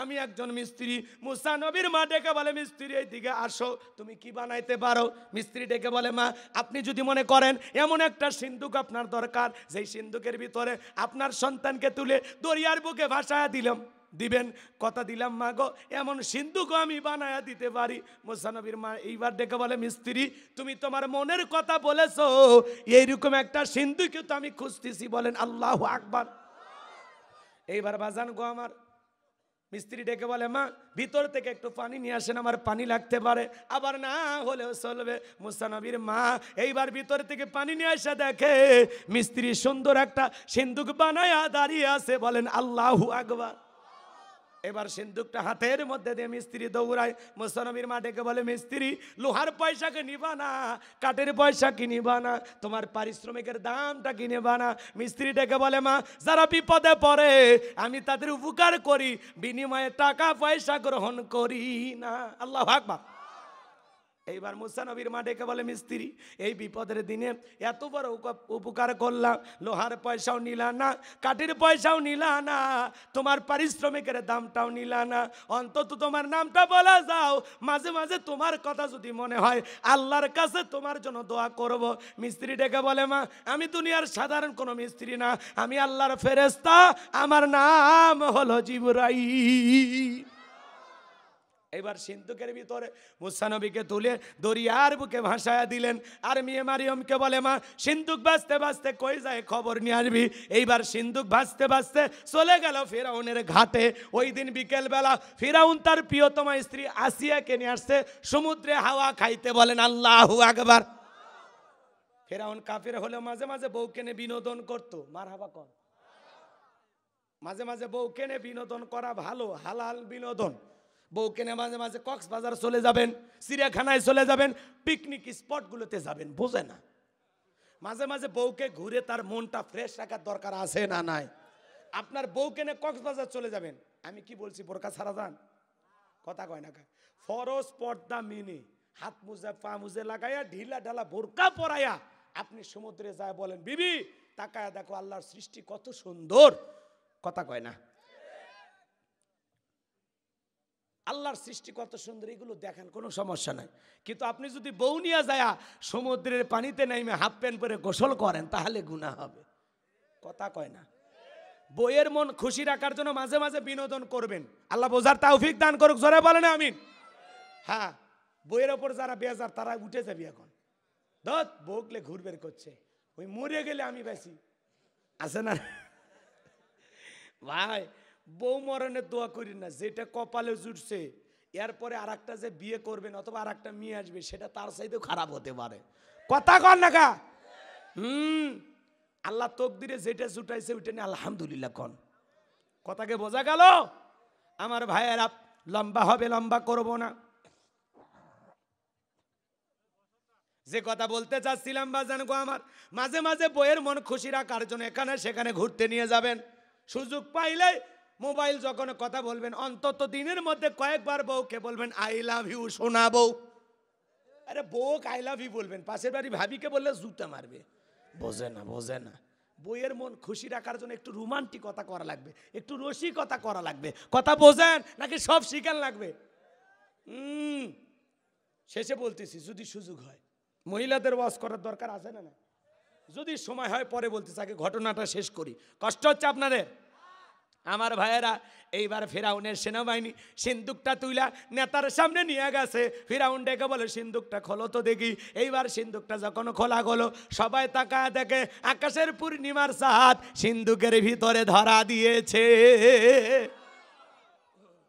S1: আমি একজন মিস্ত্রি। মুসা নবীর মা ডেকে বলে মিস্ত্রি এইদিকে আসো, তুমি কি বানাইতে পারো। মিস্ত্রি ডেকে বলে মা, আপনি যদি মনে করেন এমন একটা সিন্ধুক আপনার দরকার, যেই সিন্ধুকের ভিতরে আপনার সন্তানকে তুলে দরিয়ার বুকে ভাসায়া দিবেন, কথা দিলাম মা গো, এমন সিন্ধুকও আমি বানায়া দিতে পারি। মুসা নবীর মা এইবার ডেকে বলে মিস্ত্রি, তুমি তোমার মনের কথা বলেছো, এইরকম একটা সিন্ধুকও তো আমি খুঁজতেছি। বলেন আল্লাহু আকবার। এইবার বাজান গো আমার, মিস্ত্রি ডেকে বলে মা, ভিতর থেকে একটু পানি নিয়ে আসেন, আমার পানি লাগতে পারে, আবার না হলেও চলবে। মুসা নবীর মা এইবার ভিতর থেকে পানি নিয়ে আসে, দেখে মিস্ত্রি সুন্দর একটা সিন্ধুক বানায়া দাঁড়িয়ে আছে। বলেন আল্লাহু আকবার। এবার সিন্ধুকটা হাতের মধ্যে দিয়ে মিস্ত্রি দৌড়ায়। মুসা নবীর মা ডেকে বলে মিস্ত্রি, লোহার পয়সা কি নিবা না, কাঠের পয়সা কি নিবা না, তোমার পারিশ্রমিকের দামটা কি নেবা না। মিস্ত্রি ডেকে বলে মা, যারা বিপদে পড়ে আমি তাদের উপকার করি, বিনিময়ে টাকা পয়সা গ্রহণ করি না। আল্লাহু আকবার। এইবার মুসা নবীর মা ডেকে বলে মিস্ত্রি, এই বিপদের দিনে এত বড় উপকার করলাম, লোহার পয়সাও নিলা না, কাঠের পয়সাও নিলা না, তোমার পারিশ্রমিকের দামটাও নিলা না, অন্তত তোমার নামটা বলা যাও, মাঝে মাঝে তোমার কথা যদি মনে হয় আল্লাহর কাছে তোমার জন্য দোয়া করব। মিস্ত্রি ডেকে বলে মা, আমি দুনিয়ার সাধারণ কোনো মিস্ত্রি না, আমি আল্লাহর ফেরেশতা, আমার নাম হলো জিবরাইল। এবার সিন্ধুকের ভিতরে মুসা নবীকে তুলে দরিয়ার বুকে ভাসায়া দিলেন। আর মেয়ে মারিয়মকে বলে মা, সিন্ধুক ভাসতে ভাসতে কই যায় খবর নিয়ে আসবি। এইবার সিন্ধুক ভাসতে ভাসতে চলে গেল ফিরাউনের ঘাটে। ওই দিন বিকেল বেলা ফিরাউন তার প্রিয়তমা স্ত্রী আসিয়াকে নিয়ে আসছে সমুদ্রে হাওয়া খাইতে। বলেন আল্লাহু আকবার। ফিরাউন কাফির হলেও মাঝে মাঝে বউকে নিয়ে বিনোদন করতো। মারহাবা কর। মাঝে মাঝে বউকে নিয়ে বিনোদন করা ভালো, হালাল বিনোদন। বউকে নিয়ে মাঝে মাঝে কক্সবাজার চলে যাবেন, চিড়িয়াখানায় চলে যাবেন, পিকনিক স্পটগুলোতে যাবেন, বোঝে না। মাঝে মাঝে বউকে ঘুরে তার মনটা ফ্রেশ রাখার দরকার আছে না নাই। আপনার বউকে নিয়ে কক্সবাজার চলে যাবেন, আমি কি বলছি বোরকা ছাড়া যান, কথা কয় না, ফরজ পর্দা মেনে হাত মুজে পা মুজে লাগাইয়া ঢিলা ঢালা বোরকা পরাইয়া আপনি সমুদ্রে যায় বলেন বিবি তাকায়া দেখো আল্লাহর সৃষ্টি কত সুন্দর, কথা কয় না। আল্লাহর সৃষ্টি কত সুন্দর, এগুলো দেখেন, কোনো সমস্যা নাই। কিন্তু আপনি যদি বউ নিয়ে যায় সমুদ্রের পানিতে নেমে হাফ প্যান্ট পরে গোসল করেন, তাহলে গুনাহ হবে, কথা কয় না। বইয়ের মন খুশি রাখার জন্য মাঝে মাঝে বিনোদন করবেন, আল্লাহ বোঝার তৌফিক দান করুক, জোরে বলেন আমিন। হ্যাঁ, বইয়ের ওপর যারা বেজার তারা উঠে যাবি এখন, ধর বউকলে ঘুর বের করছে, ওই মরে গেলে আমি বেশি আছে না ভাই। বউ মরণের দোয়া করি না, যেটা কপালে জুটছে এরপরে আর একটা যে বিয়ে করবেন অথবা আর একটা মেয়ে আসবে সেটা তার চাইতেও খারাপ হতে পারে, কথা কন না কা। আল্লাহ তকদিরে যেটা জুটাইছে ওইটা নিয়ে আলহামদুলিল্লাহ কন, কথাকে বোঝা গেল। আমার ভাইয়েরা লম্বা হবে, লম্বা করব না। যে কথা বলতে চাচ্ছিলাম বাজান গো আমার, মাঝে মাঝে বইয়ের মন খুশি রাখার জন্য এখানে সেখানে ঘুরতে নিয়ে যাবেন। সুযোগ পাইলে মোবাইল যখন কথা বলবেন অন্তত দিনের মধ্যে কয়েকবার বউকে বলবেন আই লাভ ইউ সোনা বউ। আরে বউ আই লাভ ইউ বলবেন, পাশের বাড়ি ভাবিকে বললে জুতা মারবে। বোঝে না, বোঝে না। বইয়ের মন খুশি রাখার জন্য একটু রোমান্টিকতা করা লাগবে, একটু রসিকতা করা লাগবে। কথা বোঝেন নাকি সব শিখান লাগবে? শেষে বলতেছি, যদি সুযোগ হয় মহিলাদের ওয়াজ করার দরকার আছে না? যদি সময় হয় পরে বলতেছি, আগে ঘটনাটা শেষ করি। কষ্ট হচ্ছে আপনাদের? আমার ভাইয়েরা, এইবার ফিরাউনের সেনাবাহিনী সিন্দুকটা তুইলা নেতার সামনে নিয়ে গেছে। ফিরাউন ডেকে বলে সিন্দুকটা খোলো তো দেখি। এইবার সিন্দুকটা যখন খোলা হলো, সবাই তাকায় দেখে আকাশের পূর্ণিমার চাঁদ সিন্দুকের ভিতরে ধরা দিয়েছে।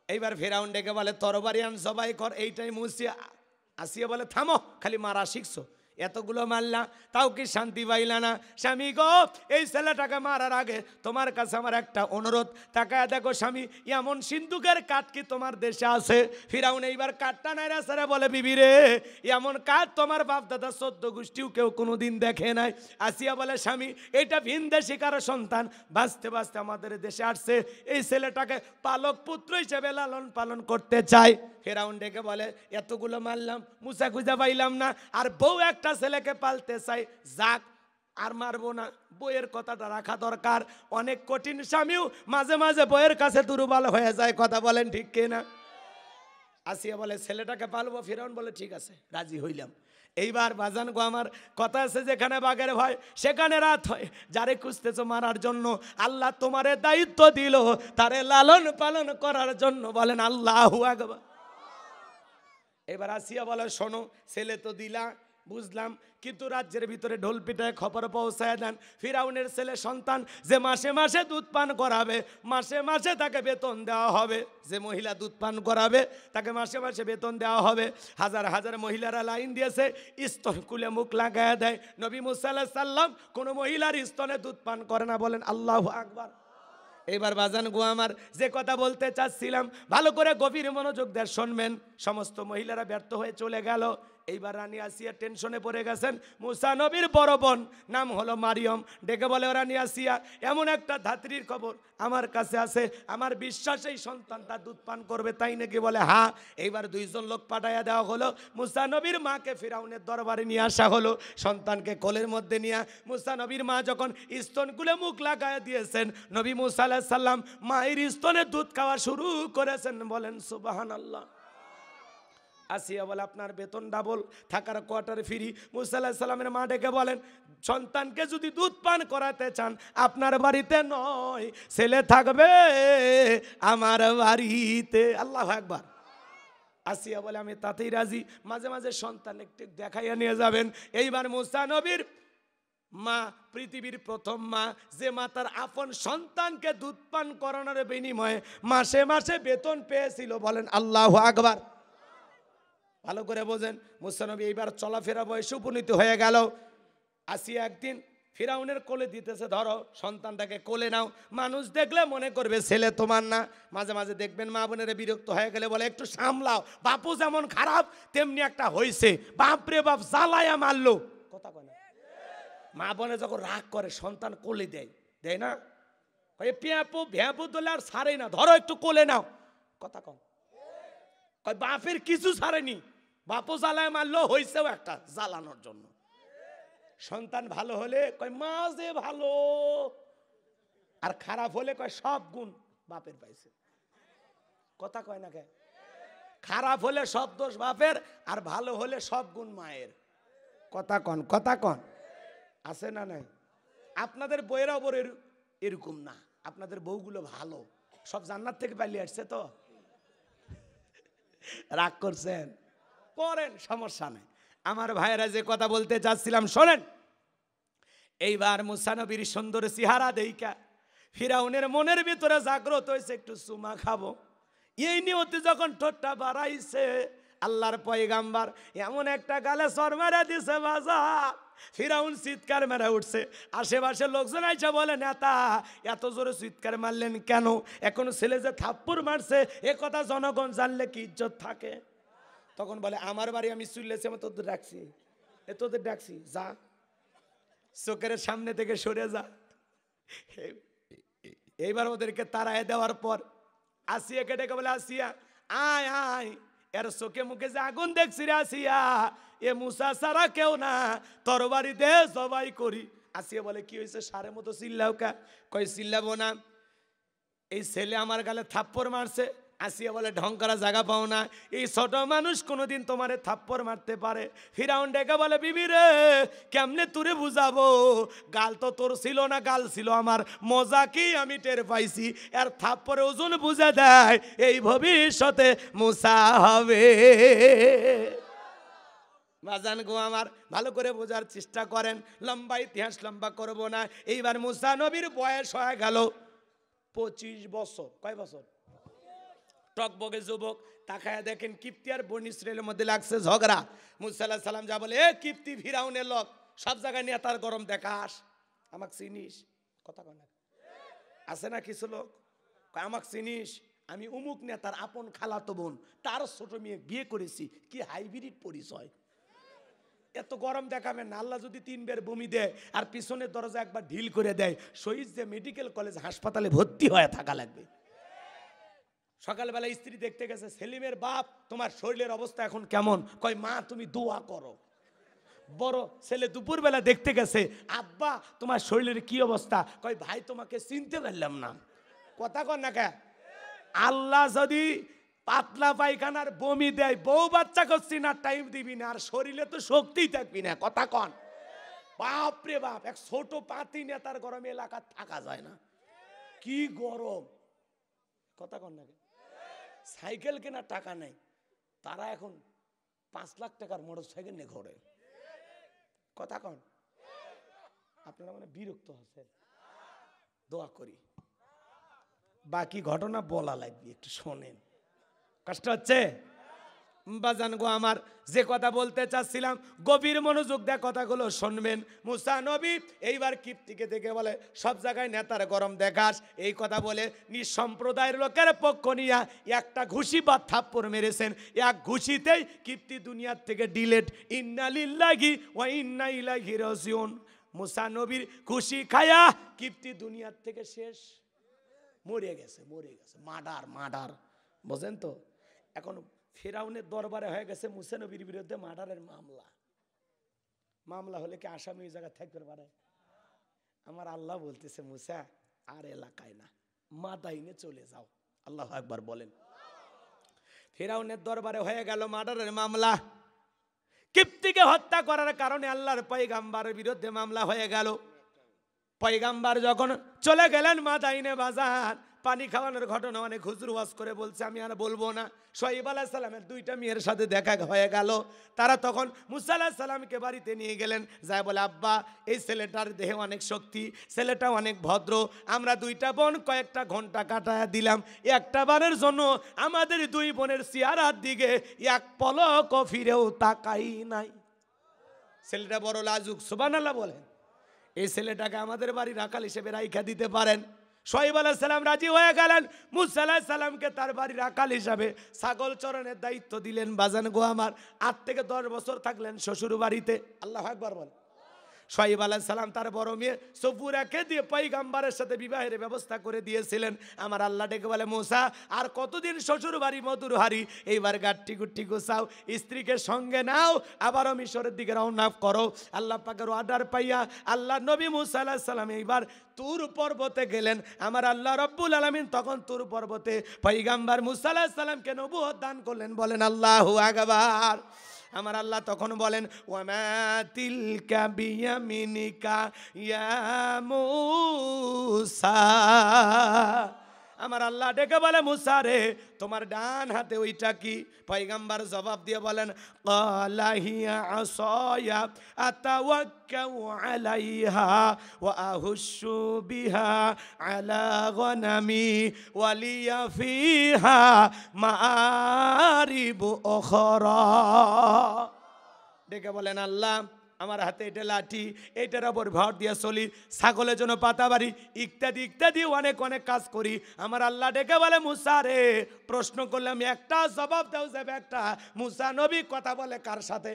S1: এইবার ফিরাউন ডেকে বলে তরবারি আন, সবাই কর। এইটাই মুসিয়া আসিয়া বলে থামো, খালি মারা শিখছো, এতগুলো মারলা তাও কি শান্তি পাইলা না? স্বামী গো, এই ছেলেটাকে মারার আগে তোমার কাছে আমার একটা অনুরোধ, তাকায় দেখো স্বামী, এমন সিন্দুকের কাঠ কি তোমার দেশে আছে? ফিরাউন এইবার কাঠটা নাইরা সারা বলে বিবি রে, এমন কাঠ তোমার বাপ দাদা 14 গোষ্ঠীও কেউ কোনোদিন দেখে নাই। আসিয়া বলে স্বামী, এটা ভিনদেশী কারো সন্তান, বাঁচতে বাঁচতে আমাদের দেশে আসছে, এই ছেলেটাকে পালক পুত্র হিসেবে লালন পালন করতে চাই। ফিরাউন ডেকে বলে এতগুলো মারলাম, মুসা খুঁজে পাইলাম না, আর বউ একটা ছেলেকে পালতে চাই, যাক আর মারবো না। বইয়ের কথাটা রাখা দরকার। অনেক কঠিন স্বামীও মাঝে মাঝে বইয়ের কাছে দুর্বল হয়ে যায়। কথা বলেন ঠিক কিনা? আসিয়া বলে ছেলেটাকে পালবো। ফিরাউন বলে ঠিক আছে, রাজি হইলাম। এইবার বাজান গো আমার, কথা আছে যেখানে বাঘের ভয় সেখানে রাত হয়। যারে খুঁজতেছো মারার জন্য আল্লাহ তোমারে দায়িত্ব দিল তারে লালন পালন করার জন্য। বলেন আল্লাহু আকবার। এবার আসিয়া বলে শোনো, ছেলে তো দিলা বুঝলাম, কিন্তু রাজ্যের ভিতরে ঢোল পিটায় খবর পৌঁছায় দেন ফিরাউনের ছেলে সন্তান যে মাসে মাসে দুধ পান করাবে, মাসে মাসে তাকে বেতন দেওয়া হবে। যে মহিলা দুধ পান করাবে তাকে মাসে মাসে বেতন দেওয়া হবে। হাজার হাজার মহিলারা লাইন দিয়েছে, স্তন কুলে মুখ লাগায় দেয়। নবী মুসা আলাইহিস সালাম কোনো মহিলার স্তনে দুধ পান করে না। বলেন আল্লাহু আকবার। এইবার বাজান গো আমার, যে কথা বলতে চাচ্ছিলাম ভালো করে গভীর মনোযোগ দিয়ে শুনবেন। সমস্ত মহিলারা ব্যর্থ হয়ে চলে গেল। এইবার রানী আসিয়া টেনশনে পড়ে গেছেন। মুসা নবীর বড় বোন নাম হলো মারিয়ম, ডেকে বলে ও রানী আসিয়া, এমন একটা ধাত্রীর খবর আমার কাছে আছে, আমার বিশ্বাস এই সন্তানটা দুধ পান করবে, তাই নাকি? বলে হ্যাঁ। এইবার 2 জন লোক পাঠাইয়া দেওয়া হলো। মুসা নবীর মাকে ফিরাউনের দরবারে নিয়ে আসা হলো। সন্তানকে কোলের মধ্যে নিয়ে মুসা নবীর মা যখন স্তনগুলো মুখ লাগায় দিয়েছেন, নবী মুসা আলাইহিস সালাম মায়ের স্তনে দুধ খাওয়া শুরু করেছেন। বলেন সুবহানাল্লাহ। আসিয়া বলে আপনার বেতন ডাবল, থাকার কোয়ার্টারে ফ্রি। মুসা আলাইহিস সালামের মা ডেকে বলেন সন্তানকে যদি দুধ পান করাতে চান আপনার বাড়িতে নয়, ছেলে থাকবে আমার বাড়িতে। আল্লাহু আকবার। আসিয়া বলে আমি তাতেই রাজি, মাঝে মাঝে সন্তান একটু দেখাইয়া নিয়ে যাবেন। এইবার মুসা নবীর মা, পৃথিবীর প্রথম মা, যে মা তার আপন সন্তানকে দুধ পান করানোর বিনিময়ে মাসে মাসে বেতন পেয়েছিল। বলেন আল্লাহু আকবার। ভালো করে বোঝেন। মুসা নবী এইবার চলাফেরা বয়সে উপনীত হয়ে গেল। আসিয়া একদিন ফিরাউনের কোলে দিতেছে, ধরো সন্তানটাকে কোলে নাও। মানুষ দেখলে মনে করবে ছেলে তোমার না। মাঝে মাঝে দেখবেন মা বোনেরা বিরক্ত হয়ে গেলে বলে একটু সামলাও, বাপু যেমন খারাপ তেমনি একটা হয়েছে, বাপরে বাপ জ্বালায়া মারলো। কথা কয় না? মা বোনে যখন রাগ করে সন্তান কোলে দেয়, দেয় না? পেঁপু ভ্যাপু তোলে আর ছাড়ে না, ধরো একটু কোলে নাও। কথা কন। বাপের কিছু ছাড়েনি, বাপু জ্বালায় মারলো, হয়েছেও একটা জ্বালানোর জন্য। সন্তান ভালো হলে কয় মা যে ভালো, আর খারাপ হলে কয় সব গুণ বাপের পাইছে। কথা কয় না কে? খারাপ হলে সব দোষ বাপের, আর ভালো হলে সব গুণ মায়ের। কথা কন, কথা কন। আছে না নাই? আপনাদের বইয়ের ওপর এরকম না, আপনাদের বউগুলো ভালো, সব জান্নাত থেকে পালিয়ে আসছে। তো রাগ করছেন, করেন, সমস্যা নেই। আমার ভাইয়েরা যে কথা বলতে চাচ্ছিলাম শোনেন। এইবার মুসা নবীর সুন্দর চেহারা দেইখা ফিরাউনের মনের ভিতরে জাগ্রত হয়েছে একটু চুমা খাবো। এই নিয়তে যখন ঠোঁটটা বাড়াইছে, আল্লাহর পয়গাম্বার এমন একটা গালে সর মেরে দিছে বাজা, ফিরাউন চিৎকার মেরে উঠছে। আশেপাশে লোকজন আইসা বলে নেতা এত জোরে চিৎকার মারলেন কেন? এখন ছেলে যে থাপ্পড় মারছে এ কথা জনগণ জানলে কি ইজ্জত থাকে? তখন বলে আমার বাড়ি আমি চুল্লেছি, আমি তোদের রাখছি, এ তোদের ডাকছি, যা চোখের সামনে থেকে সরে যা। এইবার ওদেরকে তাড়ায় দেওয়ার পর আসিয়াকে ডেকে বলে, আসিয়া আয় আয়, এর চোখে মুখে যে আগুন দেখছি রে আসিয়া, এ মুসা সারা কেউ না, তরবারি দে সবাই করি। আসিয়া বলে, কি হয়েছে সারের মতো চিল্লাও কা? কই চিল্লাবো না, এই ছেলে আমার গালে থাপ্পড় মারছে। আসিয়া বলে, ঢং করা জায়গা পাও না, এই ছোট মানুষ কোনোদিন তোমারে থাপ্পড় মারতে পারে? ফিরাউন ডেকে বলে, বিবি রে কেমনে তুরে বুঝাবো, গাল তো তোর ছিল না, গাল ছিল আমার, মজা কি আমি টের পাইছি, আর থাপ্পড়ে ওজন বুঝে দেয় এই ভবিষ্যতে মুসা হবে। বাজান গো আমার, ভালো করে বোঝার চেষ্টা করেন, লম্বা ইতিহাস লম্বা করব না। এইবার মুসা নবীর বয়স হয়ে গেল 25 বছর। কয় বছর? টকবগে যুবক। তাকায় দেখেন কিপ্তি আর বনি ইসরাইলের মধ্যে লাগছে ঝগড়া। মুসা আলাইহিস সালাম যা বলে, এ কিপ্তি ফিরাউনের লোক, সব জায়গায় নিয়ে তার গরম দেখাস, আমাকে চিনিস? কথা কয় না, আছে না কিছু লোক আমাকে চিনিস, আমি উমুক নেতার আপন খালাতো বোন, তার ছোট মেয়ে বিয়ে করেছি, কি হাইব্রিড পরিচয়, এত গরম দেখাবেন না। আল্লাহ যদি 3 বের বমি দেয় আর পিছনের দরজা একবার ঢিল করে দেয়, শহীদ যে মেডিকেল কলেজ হাসপাতালে ভর্তি হয়ে থাকা লাগবে। সকালবেলা স্ত্রী দেখতে গেছে, সেলিমের বাপ তোমার শরীরের অবস্থা এখন কেমন? কয় মা তুমি দোয়া করো। বড় ছেলে দুপুরবেলা দেখতে গেছে, আব্বা তোমার শরীরের কি অবস্থা? কয় ভাই তোমাকে চিনতে পারলাম না। কথা কন না কে? আল্লাহ যদি পাতলা পায়খানার বমি দেয়, বউ বাচ্চা করছি না, টাইম দিবি না, আর শরীরে তো শক্তিই থাকবি না। কথা কন। বাপ রে বাপ, এক ছোট পাতি নেতার গরমে এলাকা থাকা যায় না, কি গরম। কথা কন না, সাইকেল কেনার টাকা নেই, তারা এখন 5 লাখ টাকার মোটর সাইকেল নিয়ে ঘোরে। কথা কন। আপনারা মানে বিরক্ত হচ্ছেন, দোয়া করি, বাকি ঘটনা বলা লাগবে, একটু শোনেন, কষ্ট হচ্ছে? বাজান গো আমার, যে কথা বলতে চাচ্ছিলাম, গভীর মনোযোগ দিয়ে কথাগুলো শুনবেন। মুসা নবী এইবার কিপ্তিকে দেখে বলে, সব জায়গায় নেতার গরম দেখাস, এই কথা বলে নিঃসম্প্রদায়ের লোকের পক্ষ নিয়ে একটা ঘুষি বা থাপ্পড় মেরেছেন। এক ঘুষিতেই কিপ্তি দুনিয়ার থেকে ডিলেট। ইন্না লিল্লাহি ওয়া ইন্না ইলাইহি রাজিউন। মুসা নবীর খুশি খায়া কিপ্তি দুনিয়ার থেকে শেষ, মরে গেছে, মরে গেছে। মার্ডার, মার্ডার, বোঝেন তো? এখন ফিরাউনের দরবারে হয়ে গেছে মুসা নবীর বিরুদ্ধে মার্ডারের মামলা। মামলা হলে কি আসামি ওই জায়গায় থাকতে পারে? আমার আল্লাহ বলতেছে, মুসা আর এলাকায় না, মাদাইনে চলে যাও। আল্লাহু আকবার বলেন। ফিরাউনের দরবারে হয়ে গেল মার্ডারের মামলা। কিপ্তিকে হত্যা করার কারণে আল্লাহর পয়গাম্বরের বিরুদ্ধে মামলা হয়ে গেল। পয়গাম্বর যখন চলে গেলেন মাদাইনে বাজার, পানি খাওয়ানোর ঘটনা অনেক হুজুর ওয়াজ করে বলছে, আমি আর বলবো না। শোয়েব আলাইহিস সালামের 2টা মেয়ের সাথে দেখা হয়ে গেল। তারা তখন মুসা আলাইহিস সালামকে বাড়িতে নিয়ে গেলেন, যায় বলে, আব্বা এই ছেলেটার দেহে অনেক শক্তি, ছেলেটা অনেক ভদ্র, আমরা 2টা বোন কয়েকটা ঘন্টা কাটায় দিলাম, একটা বারের জন্য আমাদের 2 বোনের চেহারার দিকে এক পলক ফিরেও তাকাই নাই। ছেলেটা বড় লাজুক, সুবহানাল্লাহ বলেন। এই ছেলেটাকে আমাদের বাড়ি রাখাল হিসেবে রাইখা দিতে পারেন। শোয়েব আলাইহিস সালাম রাজি হয়ে গেলেন। মুসা আলাইহিস সালামকে তার বাড়ি রাখাল হিসাবে ছাগল চরণের দায়িত্ব দিলেন। বাজান গো আমার, 8 থেকে 10 বছর থাকলেন শ্বশুর বাড়িতে। আল্লাহু আকবার বল। শোয়েব আলাইহিস সালাম তার বড় মেয়ে সফুরাকে দিয়ে পয়গাম্বরের সাথে বিবাহের ব্যবস্থা করে দিয়েছিলেন। আমার আল্লাহ ডেকে বলে, মুসা আর কতদিন শ্বশুর বাড়ি মধুর হারি, এইবার গাট্টি গুট্টি গোছাও, স্ত্রীকে সঙ্গে নাও, আবারও মিশরের দিকে রওনা করো। আল্লাহ পাকের অর্ডার পাইয়া আল্লাহ নবী মুসা আলাইহিস সালাম এইবার তুর পর্বতে গেলেন। আমার আল্লাহ রব্বুল আলামিন তখন তুর পর্বতে পয়গাম্বর মুসা আলাইহিস সালামকে নবুয়ত দান করলেন। বলেন আল্লাহু আকবার। আমার আল্লাহ তখন বলেন, ওয়ামা তিলকা বিয়ামিনিকা ইয়া মুসা। আমার আল্লাহ ডেকে বলে, মুসা রে তোমার ডান হাতে ওইটা কি? পয়গাম্বর জবাব দিয়ে বলেন, ক্বালা হিয়া আসায়া আতাওয়াক্কাউ আলাইহা ওয়া আহুশু বিহা আলা গনামি ওয়া লিয়া ফিহা মাআরিবু উখরা। ডেকে বলেন, আল্লাহ আমার হাতে এটা লাঠি, এইটার ওপর ভর দিয়ে চলি, ছাগলের জন্য পাতাবাড়ি ইত্যাদি ইত্যাদি অনেক অনেক কাজ করি। আমার আল্লাহ ডেকে বলে, মুসা রে প্রশ্ন করলাম একটা, জবাব দাও যাবে একটা। মুসা নবী কথা বলে কার সাথে?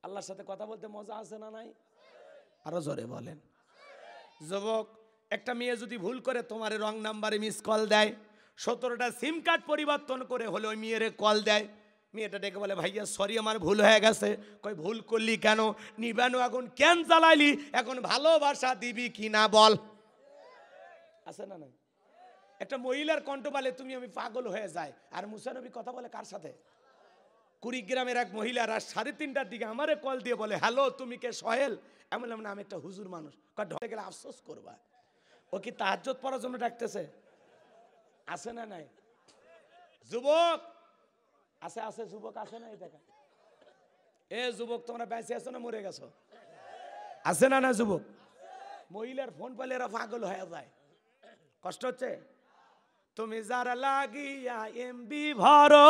S1: আল্লাহর সাথে কথা বলতে মজা আছে না নাই? আরো জোরে বলেন। যুবক, একটা মেয়ে যদি ভুল করে তোমার রং নাম্বারে মিস কল দেয়, 17টা সিম কার্ড পরিবর্তন করে হলে ওই মেয়েরে কল দেয়, মেয়েটা ডেকে বলে ভাইয়া সরি আমার ভুল হয়ে গেছে। কই ভুল করলি কেন? নিবানো আগুন কেন জ্বালাইলি? এখন ভালোবাসা দিবি কি না বল। আছে না নাই? একটা মহিলার কণ্ঠ বলে তুমি আমি পাগল হয়ে যায়, আর মুসা নবী কথা বলে কার সাথে? কুড়িগ্রামের এক মহিলা রাত 3:30টার দিকে আমারে কল দিয়ে বলে হ্যালো তুমি কে সোহেল? আমি বললাম না আমি একটা হুজুর মানুষ। ঢলে গেলে আফসোস করবা। ও কি তাহাজ্জুদ পড়ার জন্য ডাকতেছে? আছে না নাই? যুবক আছে, আছে যুবক আছে না? এই দেখা এ যুবক তোমরা বেঁচে আছো না মরে গেছো? আছে না না যুবক? মহিলার ফোন পেলে এরা পাগল হয়ে যায়। কষ্ট হচ্ছে? তুমি যারা লাগিয়া এমবি ভরো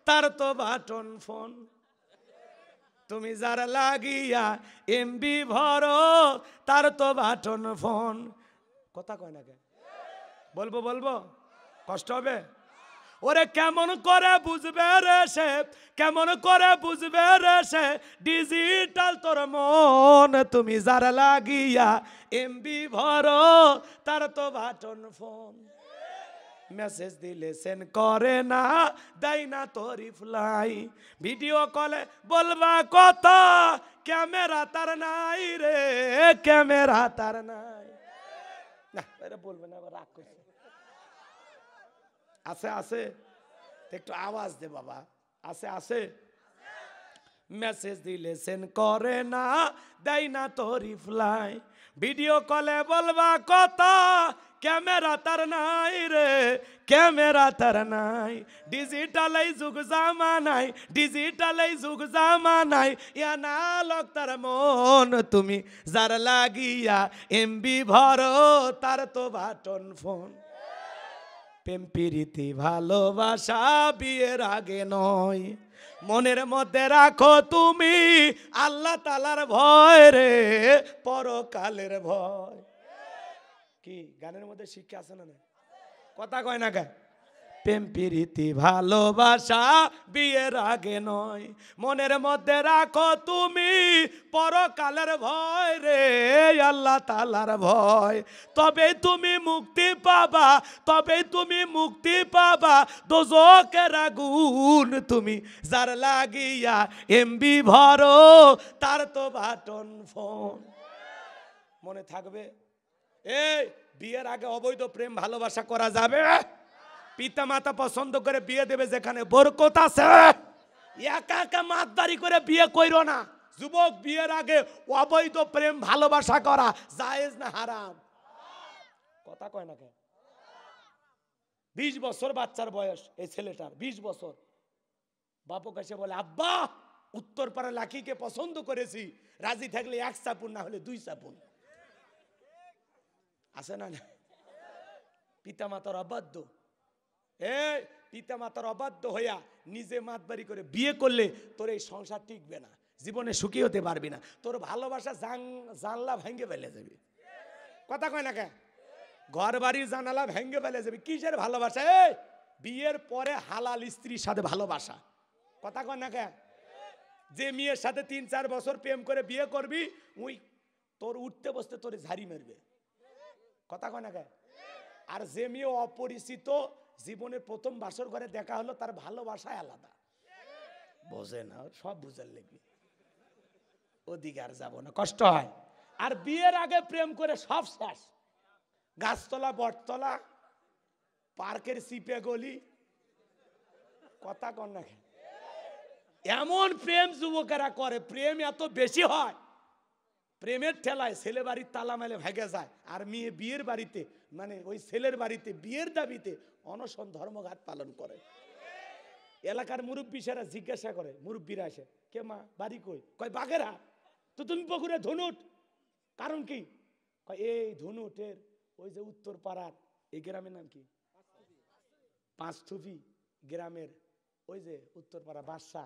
S1: তার তো বাটন ফোন। তুমি যারা লাগিয়া এমবি ভরো তার তো বাটন ফোন। কথা কয় না কে? বলবো বলবো? কষ্ট হবে? ওরে কেমন করে বুঝবে রে সে, কেমন করে বুঝবে রে সে ডিজিটাল তোর মন। তুমি যারা লাগিয়া এমবি ভরো তার তো বাটন ফোন। মেসেজ দিলে সেন্ড করে না, দেয় না তো রিপ্লাই। ভিডিও কলে বলবা কথা, ক্যামেরা তার নাই রে, ক্যামেরা তার নাই। না এটা বলবে না, রাগ করছে। আছে আছে একটু আওয়াজ দে বাবা। আছে আছে। মেসেজ দিলে সেন্ড করে না, দেয় না তো রিপ্লাই। ভিডিও কলে বলবা কথা, ক্যামেরা তার নাই রে, ক্যামেরা তার নাই। ডিজিটাল এই যুগ জামানাই, ডিজিটাল এই যুগ জামানাই, ইয়া না লোক তার মন। তুমি যার লাগিয়া এমবি ভরো তার তো বাটন ফোন। প্রেম প্রীতি ভালোবাসা বিয়ের আগে নয়, মনের মধ্যে রাখো তুমি আল্লাহ তাআলার ভয় রে, পরকালের ভয়। কি গানের মধ্যে শিক্ষা আছে না? কথা কয় না কেন? প্রেম প্রীতি ভালোবাসা বিয়ের আগে নয়, মনের মধ্যে রাখো তুমি পরকালের ভয় রে, আল্লাহ তাআলার ভয়। তবে তুমি মুক্তি পাবা, তবে তুমি মুক্তি পাবা দোজখের আগুন। তুমি যার লাগিয়া এমবি ভরো তার তো বাটন ফোন। মনে থাকবে? এই বিয়ের আগে অবৈধ প্রেম ভালোবাসা করা যাবে? পিতা মাতা পছন্দ করে বিয়ে দেবে যেখানে বরকত আছে। একা একা মাতদারি করে বিয়ে কইরো না। যুবক, বিয়ের আগে অবৈধ প্রেম ভালোবাসা করা জায়েজ না হারাম? কথা কয় না কেন? 20 বছর বাচ্চার বয়স এই ছেলেটার, 20 বছর। বাপু কাছে বলে আব্বা উত্তরপাড়া লাকিকে পছন্দ করেছি, রাজি থাকলে 1 চাপুন, না হলে 2 চাপুন। আছে না? পিতা মাতার অবাধ্য। এই পিতা মাতার অবাধ্য হইয়া নিজে মাতবাড়ি করে বিয়ে করলে তোর এই সংসার টিকবে না, জীবনে সুখী হতে পারবি না। তোর ভালোবাসা জানলা ভেঙে ফেলে যাবে। কথা কয় না কেন? ঘর বাড়ির জানালা ভেঙে ফেলে যাবে। কিসের ভালোবাসা? এই বিয়ের পরে হালাল স্ত্রীর সাথে ভালোবাসা। কথা কয় না কেন? যে মেয়ের সাথে 3-4 বছর প্রেম করে বিয়ে করবি, ওই তোর উঠতে বসতে তোর ঝাড়ি মারবে। কথা কয় না কেন? আর যে মেয়ে অপরিচিত জীবনের প্রথম বাসর ঘরে দেখা হলো, তার ভালোবাসায় আলাদা। বোঝে না, সব বুঝার লেগে ওদিকে আর যাবো না, কষ্ট হয়। আর বিয়ের আগে প্রেম করে সব শেষ। গাছতলা, বটতলা, পার্কের সিপে গলি। কথা কন না কেন? এমন প্রেম যুবকেরা করে, প্রেম এত বেশি হয়, প্রেমের ঠেলায় ছেলে বাড়ির তালা মেলে ভেগে যায়, আর মেয়ে বিয়ের বাড়িতে, মানে ওই ছেলের বাড়িতে বিয়ের দাবিতে অনশন ধর্মঘাট পালন করে। এলাকার মুরব্বী সেরা জিজ্ঞাসা করে, মুরব্বীরা আসে, কে মা বাড়ি কই? কয় বাগেরা। তো তুমি পুকুরে ধনুট, কারণ কি? কয় এই ধনুটের ওই যে উত্তর পাড়ার এই গ্রামের নাম কি? পাঁচথুপি গ্রামের ওই যে উত্তর পাড়া বাদশা,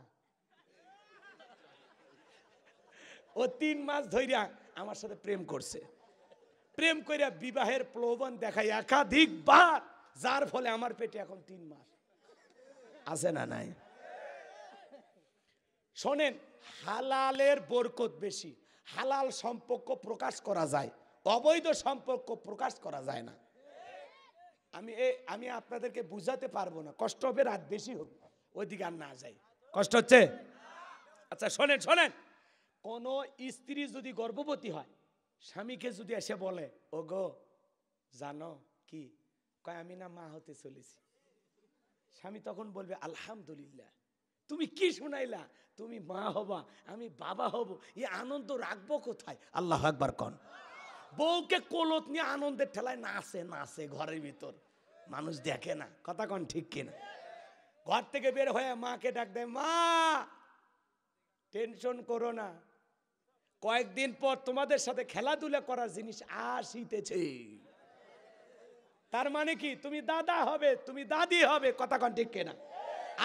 S1: ও 3 মাস ধইরা আমার সাথে প্রেম করছে। প্রেম কইরা বিবাহের প্রলোভন দেখায় একাধিকবার, যার ফলে আমার পেটে এখন 3 মাস। আছে না নাই? শোনেন, হালালের বরকত বেশি। হালাল সম্পর্ক প্রকাশ করা যায়, অবৈধ সম্পর্ক প্রকাশ করা যায় না। আমি আপনাদেরকে বুঝাতে পারবো না, কষ্ট হবে, রাত বেশি হোক, ওইদিকে আর না যাই। কষ্ট হচ্ছে? আচ্ছা শোনেন শোনেন, কোন স্ত্রী যদি গর্ভবতী হয়, স্বামীকে যদি এসে বলে, ও গো জানো কি, কয় আমি না মা হতে চলেছি, স্বামী তখন বলবে আলহামদুলিল্লাহ। তুমি কি শুনাইলা, তুমি মা হবা, আমি বাবা হব, এই আনন্দ রাখবো কোথায়? আল্লাহ আকবার কন। বউকে কোলত নিয়ে আনন্দের ঠেলায় নাচে নাচে ঘরের ভিতর, মানুষ দেখে না। কথা কন ঠিক কিনা? ঘর থেকে বের হয়ে মাকে ডাক দেয়, মা টেনশন করো না, কয়েকদিন পর তোমাদের সাথে খেলাধুলা করার জিনিস আসিতেছে। তার মানে কি, তুমি দাদা হবে, তুমি দাদি হবে। কথা কন ঠিক কিনা?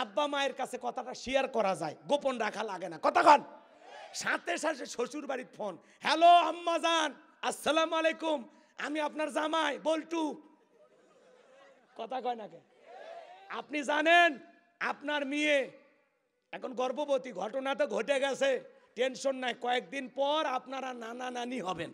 S1: আব্বা মায়ের কাছে কথাটা শেয়ার করা যায়, গোপন রাখা লাগে না। কথা কন। সাথে সাথে শ্বশুর বাড়ির ফোন, হ্যালো আম্মা জান, আসসালামু আলাইকুম, আমি আপনার জামাই বল্টু। কথা কয় না কে? আপনি জানেন আপনার মেয়ে এখন গর্ভবতী, ঘটনা তো ঘটে গেছে, টেনশন নাই, কয়েকদিন পর আপনারা নানা নানি হবেন।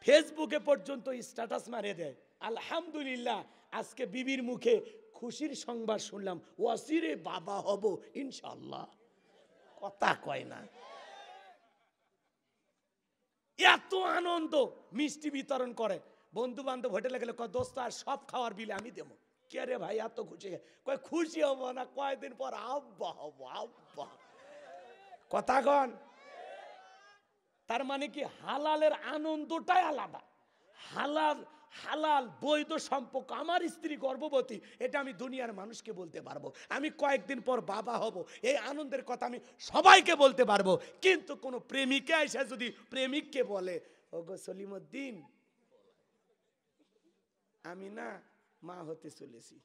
S1: ফেসবুকে পর্যন্ত স্ট্যাটাস মারে দেয়, আলহামদুলিল্লাহ আজকে বিবির মুখে খুশির সংবাদ শুনলাম, ওয়াসিরে বাবা হব ইনশাআল্লাহ। কথা কয় না। এত আনন্দ, মিষ্টি বিতরণ করে, বন্ধু বান্ধব হোটেলে গেলে কয় দোস্ত আর সব খাওয়ার বিলে আমি দেবো। কে রে ভাই এত খুশি? কয় খুশি হবো না, কয়েকদিন পর আব্বা হবো আব্বা। কথা কন। তার মানে কি, হালালের আনন্দটাই আলাদা। হালাল হালাল বৈধ সম্পর্ক, আমার স্ত্রী গর্ভবতী, এটা আমি দুনিয়ার মানুষকে বলতে পারবো, আমি কয়েকদিন পর বাবা হব, এই আনন্দের কথা আমি সবাইকে বলতে পারবো। কিন্তু কোন প্রেমিকা এসে যদি প্রেমিককে বলে, ওগো সলিমউদ্দিন আমি না মা হতে চলেছি,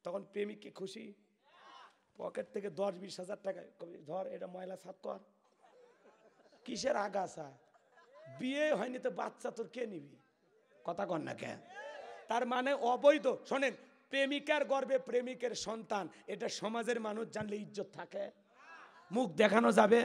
S1: তখন প্রেমিক কি খুশি? পকেট থেকে 10-20 হাজার টাকা ধর, এটা ময়লা সাফ কর। কিসের আগাছা? বিয়ে হয়নি তো বাচ্চা তোর কে নিবি? কথা কন না কেন? তার মানে অবৈধ। শোনেন, প্রেমিকার গর্ভে প্রেমিকের সন্তান, এটা সমাজের মানুষ জানলে ইজ্জত থাকে, মুখ দেখানো যাবে।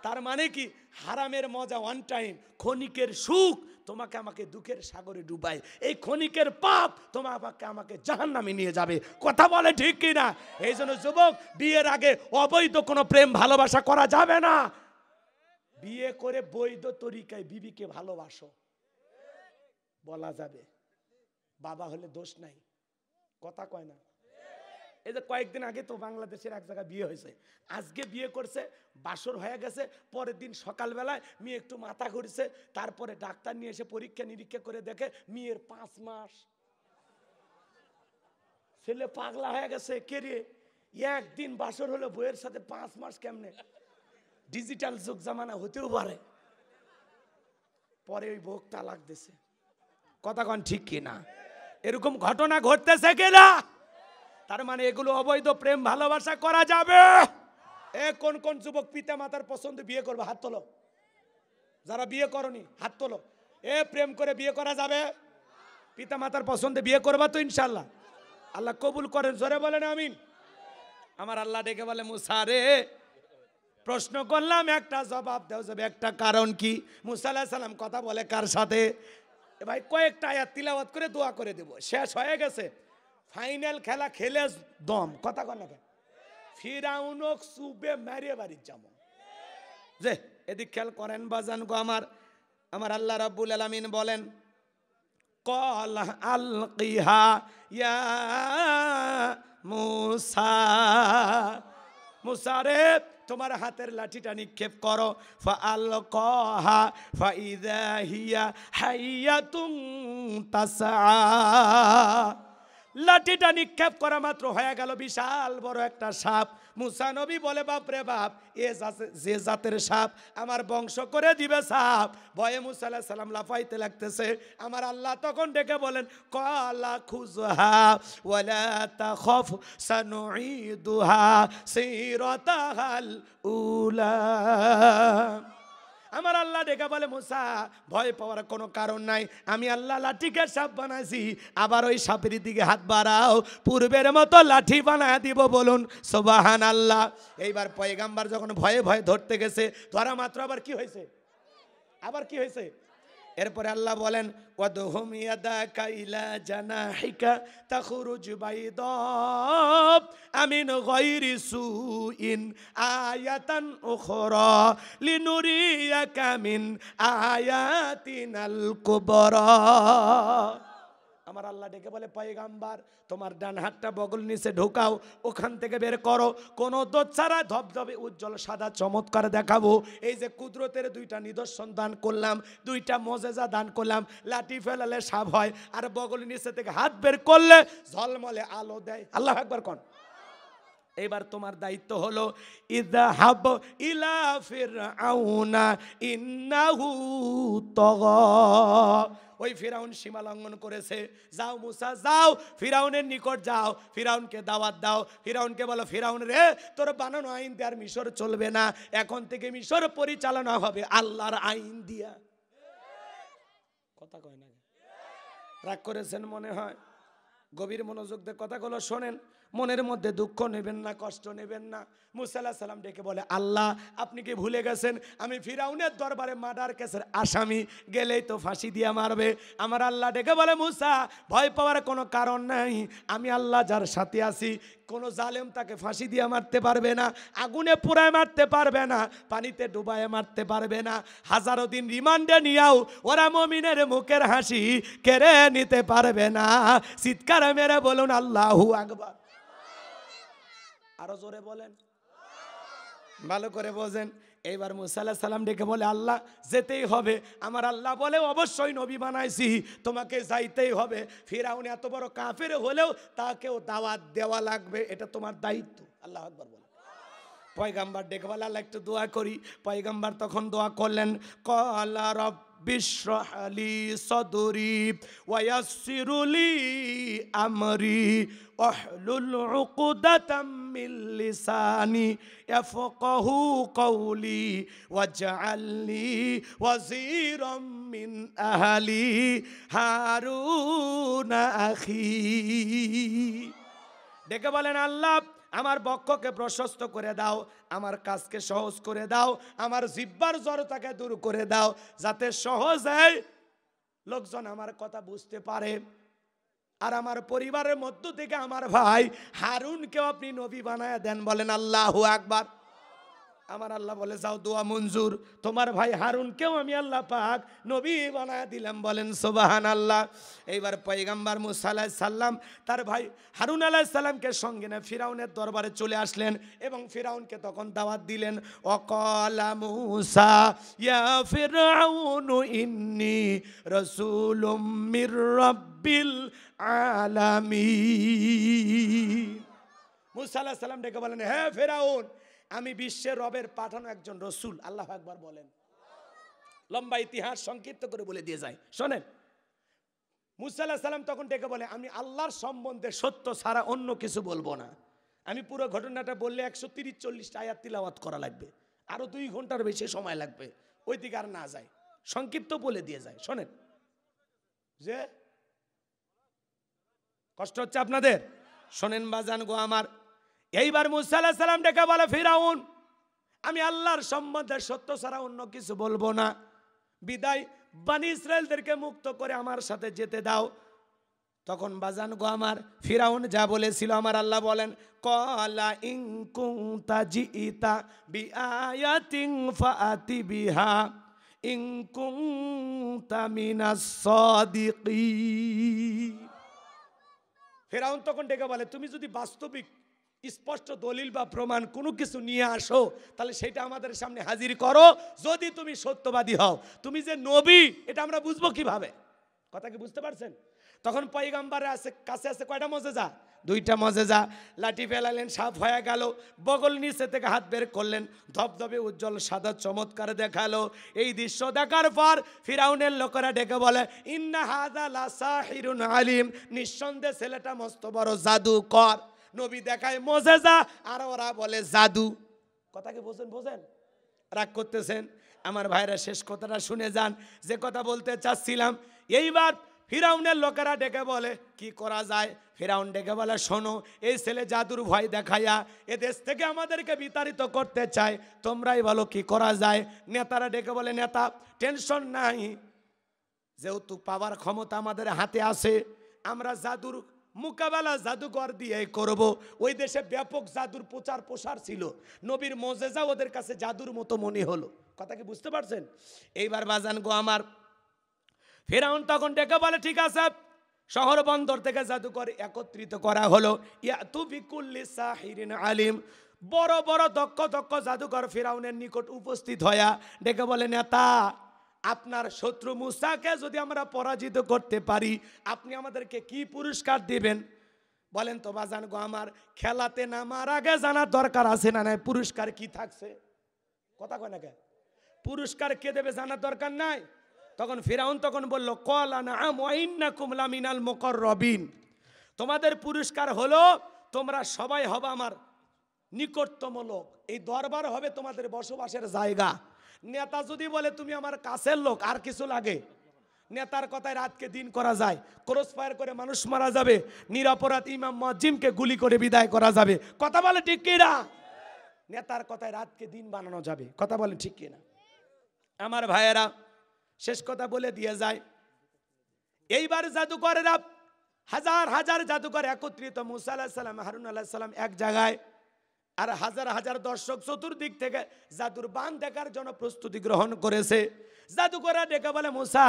S1: তার মানে কি, হারামের মজা ওয়ান টাইম, ক্ষণিকের সুখ তোমাকে আমাকে দুঃখের সাগরে ডুবায়, এই ক্ষণিকের পাপ তোমাকে আমাকে জাহান্নামে নিয়ে যাবে। কথা বলে ঠিক কিনা? এই জন্য যুবক, বিয়ের আগে অবৈধ কোনো প্রেম ভালোবাসা করা যাবে না। বিয়ে করে বৈধ তরিকায় বিবিকে ভালোবাসো, বলা যাবে, বাবা হলে দোষ নাই। কথা কয় না? এই যে কয়েকদিন আগে তো বাংলাদেশের এক জায়গায় বিয়ে হয়েছে, আজকে বিয়ে করছে, বাসর হয়ে গেছে, পরের দিন সকালবেলায় মেয়ে একটু মাথা ঘুরছে, তারপরে ডাক্তার নিয়ে এসে পরীক্ষা নিরীক্ষা করে দেখে মেয়ের 5 মাস। ছেলে পাগলা হয়ে গেছে, কে রে একদিন বাসর হলো বইয়ের সাথে 5 মাস কেমনে? ডিজিটাল যুগ জামানা হতেও পারে। পরে ওই বউ তালাক দিছে। কথা কন ঠিক কিনা? এরকম ঘটনা ঘটতেছে কিনা? তার মানে এগুলো অবৈধ প্রেম ভালোবাসা করা যাবে। এ কোন কোন যুবক পিতা মাতার পছন্দে বিয়ে করবে? হাত তোলো। যারা বিয়ে করনি হাত তোলো। এ প্রেম করে বিয়ে করা যাবে? পিতা মাতার পছন্দে বিয়ে করবা তো ইনশাআল্লাহ? আল্লাহ কবুল করেন, জোরে বলেন আমিন। আমার আল্লাহ ডেকে বলে, মুসা রে প্রশ্ন করলাম, একটা জবাব দাও যাবে, একটা কারণ কি? মুসা আলাইহিস সালাম কথা বলে কার সাথে? ভাই কয়েকটা আয়াত তিলাওয়াত করে দোয়া করে দেব, শেষ হয়ে গেছে, ফাইনাল খেলা খেলে দম। কথা কন না কেন? ফিরাউনক সুবে মারিয়ে বাড়ির যাবো। যে এদিক খেয়াল করেন বাজান গো, আমার আল্লাহ রাব্বুল আলামিন বলেন, কল আলকিহা ইয়া মুসা, মুসা রে তোমার হাতের লাঠিটা নিক্ষেপ করো। ফাআলকাহা ফাইযা হিয়া হাইয়াতুন তাসআ। লাঠিটা নিক্ষেপ করা মাত্র হয়ে গেল বিশাল বড় একটা সাপ। মুসা নবী বলে, বাপ রে বাপ, যে জাতের সাপ আমার বংশ করে দিবে সাপ। ভয়ে মুসা আলাইহিস সালাম লাফাইতে লাগতেছে। আমার আল্লাহ তখন ডেকে বলেন, কালা খুযহা ওয়ালা তাখাফ সানুঈদুহা সিরাতাহাল উলা। আমার আল্লাহ ডেকে বলে মুসা ভয় পাওয়ার কোনো কারণ নাই, আমি আল্লাহ লাঠিকে সাপ বানাইছি, আবার ওই সাপের দিকে হাত বাড়াও, পূর্বের মতো লাঠি বানায় দিব, বলুন সুবহানাল্লাহ। এইবার পয়গাম্বার যখন ভয়ে ভয়ে ধরতে গেছে, ধরা মাত্র আবার কি হয়েছে, আবার কি হয়েছে, এরপরে আল্লাহ বলেন ওয়াদহুম ইয়াদাকা ইলা জানাহিকা তাখরুজ বাইদা আমিন গায়রি সুইন আয়াতান উখরা লিনুরিয়াকা মিন আয়াতিনাল কুবরা। আমার আল্লাহ ডেকে বলে পয়গাম্বার তোমার ডান হাতটা বগল নিচে ঢোকাও, ওখান থেকে বের করো, কোন দোষ ছাড়া ধবধবে উজ্জ্বল সাদা চমৎকার দেখাবো। এই যে কুদরতের দুইটা নিদর্শন দান করলাম, দুইটা মজেজা দান করলাম, লাঠি ফেলালে সাপ হয়, আর বগল নিচে থেকে হাত বের করলে ঝলমলে আলো দেয়। আল্লাহু আকবার কোন। এবার তোমার দায়িত্ব হলো ইযহাব ইলা ফিরআউনা ইন্নাহু তাগা। ওই ফিরাউন সীমা লঙ্ঘন করেছে, যাও মুসা যাও ফিরাউনের নিকট যাও, ফিরাউনকে দাওয়াত দাও, ফিরাউনকে বলো ফিরাউন রে তোর বানানো আইন দিয়ে আর মিশর চলবে না, এখন থেকে মিশর পরিচালনা হবে আল্লাহর আইন দিয়া। কথা কয় না, রাগ করেছেন মনে হয়? গভীর মনোযোগ দিয়ে কথাগুলো শোনেন, মনের মধ্যে দুঃখ নেবেন না, কষ্ট নেবেন না। মুসা আলাইহিস সালাম ডেকে বলে আল্লাহ আপনি কি ভুলে গেছেন আমি ফিরাউনের দরবারে মার্ডার কেসের আসামি, গেলেই তো ফাঁসি দিয়ে মারবে। আমার আল্লাহ ডেকে বলে মুসা ভয় পাওয়ার কোনো কারণ নাই, আমি আল্লাহ যার সাথে আছি, কোনো জালেম তাকে ফাঁসি দিয়ে মারতে পারবে না, আগুনে পুড়ায় মারতে পারবে না, পানিতে ডুবায় মারতে পারবে না, হাজারো দিন রিমান্ডে নিয়েও ওরা মুমিনের মুখের হাসি কেড়ে নিতে পারবে না। চিৎকার মেরে বলুন আল্লাহু আকবার। আরো জোরে বলেন, ভালো করে বোঝেন। এইবার মুসা আলাইহিস সালাম ডেকে বলে আল্লাহ যেতেই হবে। আমার আল্লাহ বলে অবশ্যই নবী বানাইছি, তোমাকে যাইতেই হবে। ফিরাউন এত বড় কাফের হলেও তাকেও দাওয়াত দেওয়া লাগবে, এটা তোমার দায়িত্ব। আল্লাহু আকবার বলে। পয়গাম্বার ডেকে বলে আল্লাহ একটু দোয়া করি। পয়গাম্বার তখন দোয়া করলেন ক্বালা রাব্বি ইশরাহ লি সাদরি ওয়া ইয়াসসির লি আমরি ওয়াহলুল উকদাতাম মিন লিসানি ইয়াফকাহু কওলি ওয়াজআলনি ওয়াজিরাম মিন আহলি হারুন আখি। ডেকে বলেন আল্লাহ আমার বক্ষকে প্রশস্ত করে দাও, আমার কাজকে সহজ করে দাও, আমার জিহ্বার জড়তাকে দূর করে দাও, যাতে সহজে লোকজন আমার কথা বুঝতে পারে। আর আমার পরিবারের মধ্য থেকে আমার ভাই হারুনকেও আপনি নবী বানায় দেন, বলেন আল্লাহু আকবার। আমার আল্লাহ বলে যাও দোয়া মঞ্জুর, তোমার ভাই হারুনকেও আমি আল্লাহ পাক নবী বানায় দিলাম, বলেন সুবহানাল্লাহ। এইবার পয়গম্বর মুসা আলাইহিস সালাম তার ভাই হারুন আলাইহিস সালামকে সঙ্গে নিয়ে ফিরাউনের দরবারে চলে আসলেন এবং ফিরাউনকে তখন দাওয়াত দিলেন। ওয়াকালা মুসা ইয়া ফিরআউনু ইন্নী রাসূলুম মির রাব্বিল আলামিন। মুসা আলাইহিস সালাম ডেকে বলেন হে ফিরাউন আমি বিশ্বের রবের পাঠানো একজন রসুল। আল্লাহু আকবার বলেন। লম্বা ইতিহাস সংক্ষিপ্ত করে বলে দিয়ে যায়, শোনেন। মুসা আলাইহিস সালাম তখন ডেকে বলে আমি আল্লাহর সম্বন্ধে সত্য ছাড়া অন্য কিছু বলবো না। আমি পুরো ঘটনাটা বললে 130-40টা আয়াত তিলাওয়াত করা লাগবে, আরো 2 ঘন্টার বেশি সময় লাগবে, ওই দিকে আর না যায়, সংক্ষিপ্ত বলে দিয়ে যায়। শোনেন, যে কষ্ট হচ্ছে আপনাদের, শোনেন বাজান গো আমার। এইবার মুসা আলাইহিস সালাম ডেকে বলে ফিরাউন আমি আল্লাহর সম্বন্ধে সত্য ছাড়া অন্য কিছু বলবো না, বিদায় বনি ইসরাইলদেরকে মুক্ত করে আমার সাথে যেতে দাও। তখন বাজান গো আমার ফিরাউন যা বলেছিল আমার আল্লাহ বলেন ক্বালা ইন কুনতা জিইতা বিআয়াতিন ফাআতি বিহা ইন কুনতা মিনাস সাদিকিন। ফিরাউন তখন ডেকে বলে তুমি যদি বাস্তবিক স্পষ্ট দলিল বা প্রমাণ কোনো কিছু নিয়ে আসো তাহলে সেটা আমাদের সামনে হাজির করো, যদি তুমি সত্যবাদী হও। তুমি যে নবী এটা আমরা বুঝবো কিভাবে? কথা কি বুঝতে পারছেন? তখন পয়গম্বরের কাছে আছে কয়টা মজেজা? 2টা মজেজা। লাঠি ফেলালেন, সাপ হয়ে গেল, বগল নিচে থেকে হাত বের করলেন, ধবধবে উজ্জ্বল সাদা চমৎকার দেখালো। এই দৃশ্য দেখার পর ফিরাউনের লোকেরা ডেকে বলে ইন্না হাযা লা সাহিরুন আলিম, নিঃসন্দেহে ছেলেটা মস্ত বড় জাদুকর। নবী দেখায় মজেজা আর ওরা বলে জাদু। কথা কি বোঝেন? রাগ করতেছেন? আমার ভাইরা শেষ কথাটা শুনে যান, যে কথা বলতে চাচ্ছিলাম। এইবার ফিরাউনের লোকেরা ডেকে বলে কি করা যায়। ফিরাউন ডেকে বলে শোনো, এই ছেলে জাদুর ভয় দেখাইয়া এ দেশ থেকে আমাদেরকে বিতাড়িত করতে চায়, তোমরাই বলো কি করা যায়। নেতারা ডেকে বলে নেতা টেনশন নাই, যেহেতু পাওয়ার ক্ষমতা আমাদের হাতে আছে, আমরা জাদুর মোকাবেলা জাদুঘর দিয়ে করব। ওই দেশে ব্যাপক জাদুর প্রচার প্রসার ছিল, নবীর মোজেজা ওদের কাছে জাদুর মতো মনে হলো। কথা কি বুঝতে পারছেন? এইবার বাজান গো আমার, ফিরাউন তখন ডেকে বলে ঠিক আছে, শহর বন্দর থেকে জাদুঘর একত্রিত করা হলো। ইয়াতু বিকুল্লি সাহিরিন আলিম, বড় বড় দক্ষ দক্ষ জাদুঘর ফিরাউনের নিকট উপস্থিত হয়া ডেকে বলে নেতা, আপনার শত্রু মুসাকে যদি আমরা পরাজিত করতে পারি, আপনি আমাদেরকে কি পুরস্কার দিবেন বলেন তো বাজান গো আমার। খেলাতে নামার আগে জানার দরকার আছে না নাই পুরস্কার কি থাকছে? কথা কয় না কে? পুরস্কার কে দেবে জানার দরকার নাই? তখন ফিরাউন তখন বলল ক্বালা নাআম ওয়া ইন্নাকুম লামিনাল মুকাররাবিন, তোমাদের পুরস্কার হলো তোমরা সবাই হবে আমার নিকটতম লোক, এই দরবার হবে তোমাদের বসবাসের জায়গা। নেতা যদি বলে তুমি আমার কাছের লোক, আর কিছু লাগে? নেতার কথায় রাতকে দিন করা যায়, ক্রস ফায়ার করে মানুষ মারা যাবে, নিরপরাধ ইমাম মুয়াজ্জিনকে গুলি করে বিদায় করা যাবে। কথা বলে ঠিক কি না? নেতার কথায় রাতকে দিন বানানো যাবে। কথা বলে ঠিক কি না? আমার ভাইয়েরা শেষ কথা বলে দিয়ে যায়। এইবার জাদুকরেরা হাজার হাজার জাদুকর একত্রিত, মুসা আলাইহিস সালাম, হারুন আলাইহিস সালাম এক জায়গায়, আর হাজার হাজার দর্শক চতুর্দিক থেকে জাদুর বান দেখার জন্য প্রস্তুতি গ্রহণ করেছে। জাদুকররা ডেকে বলে মুসা,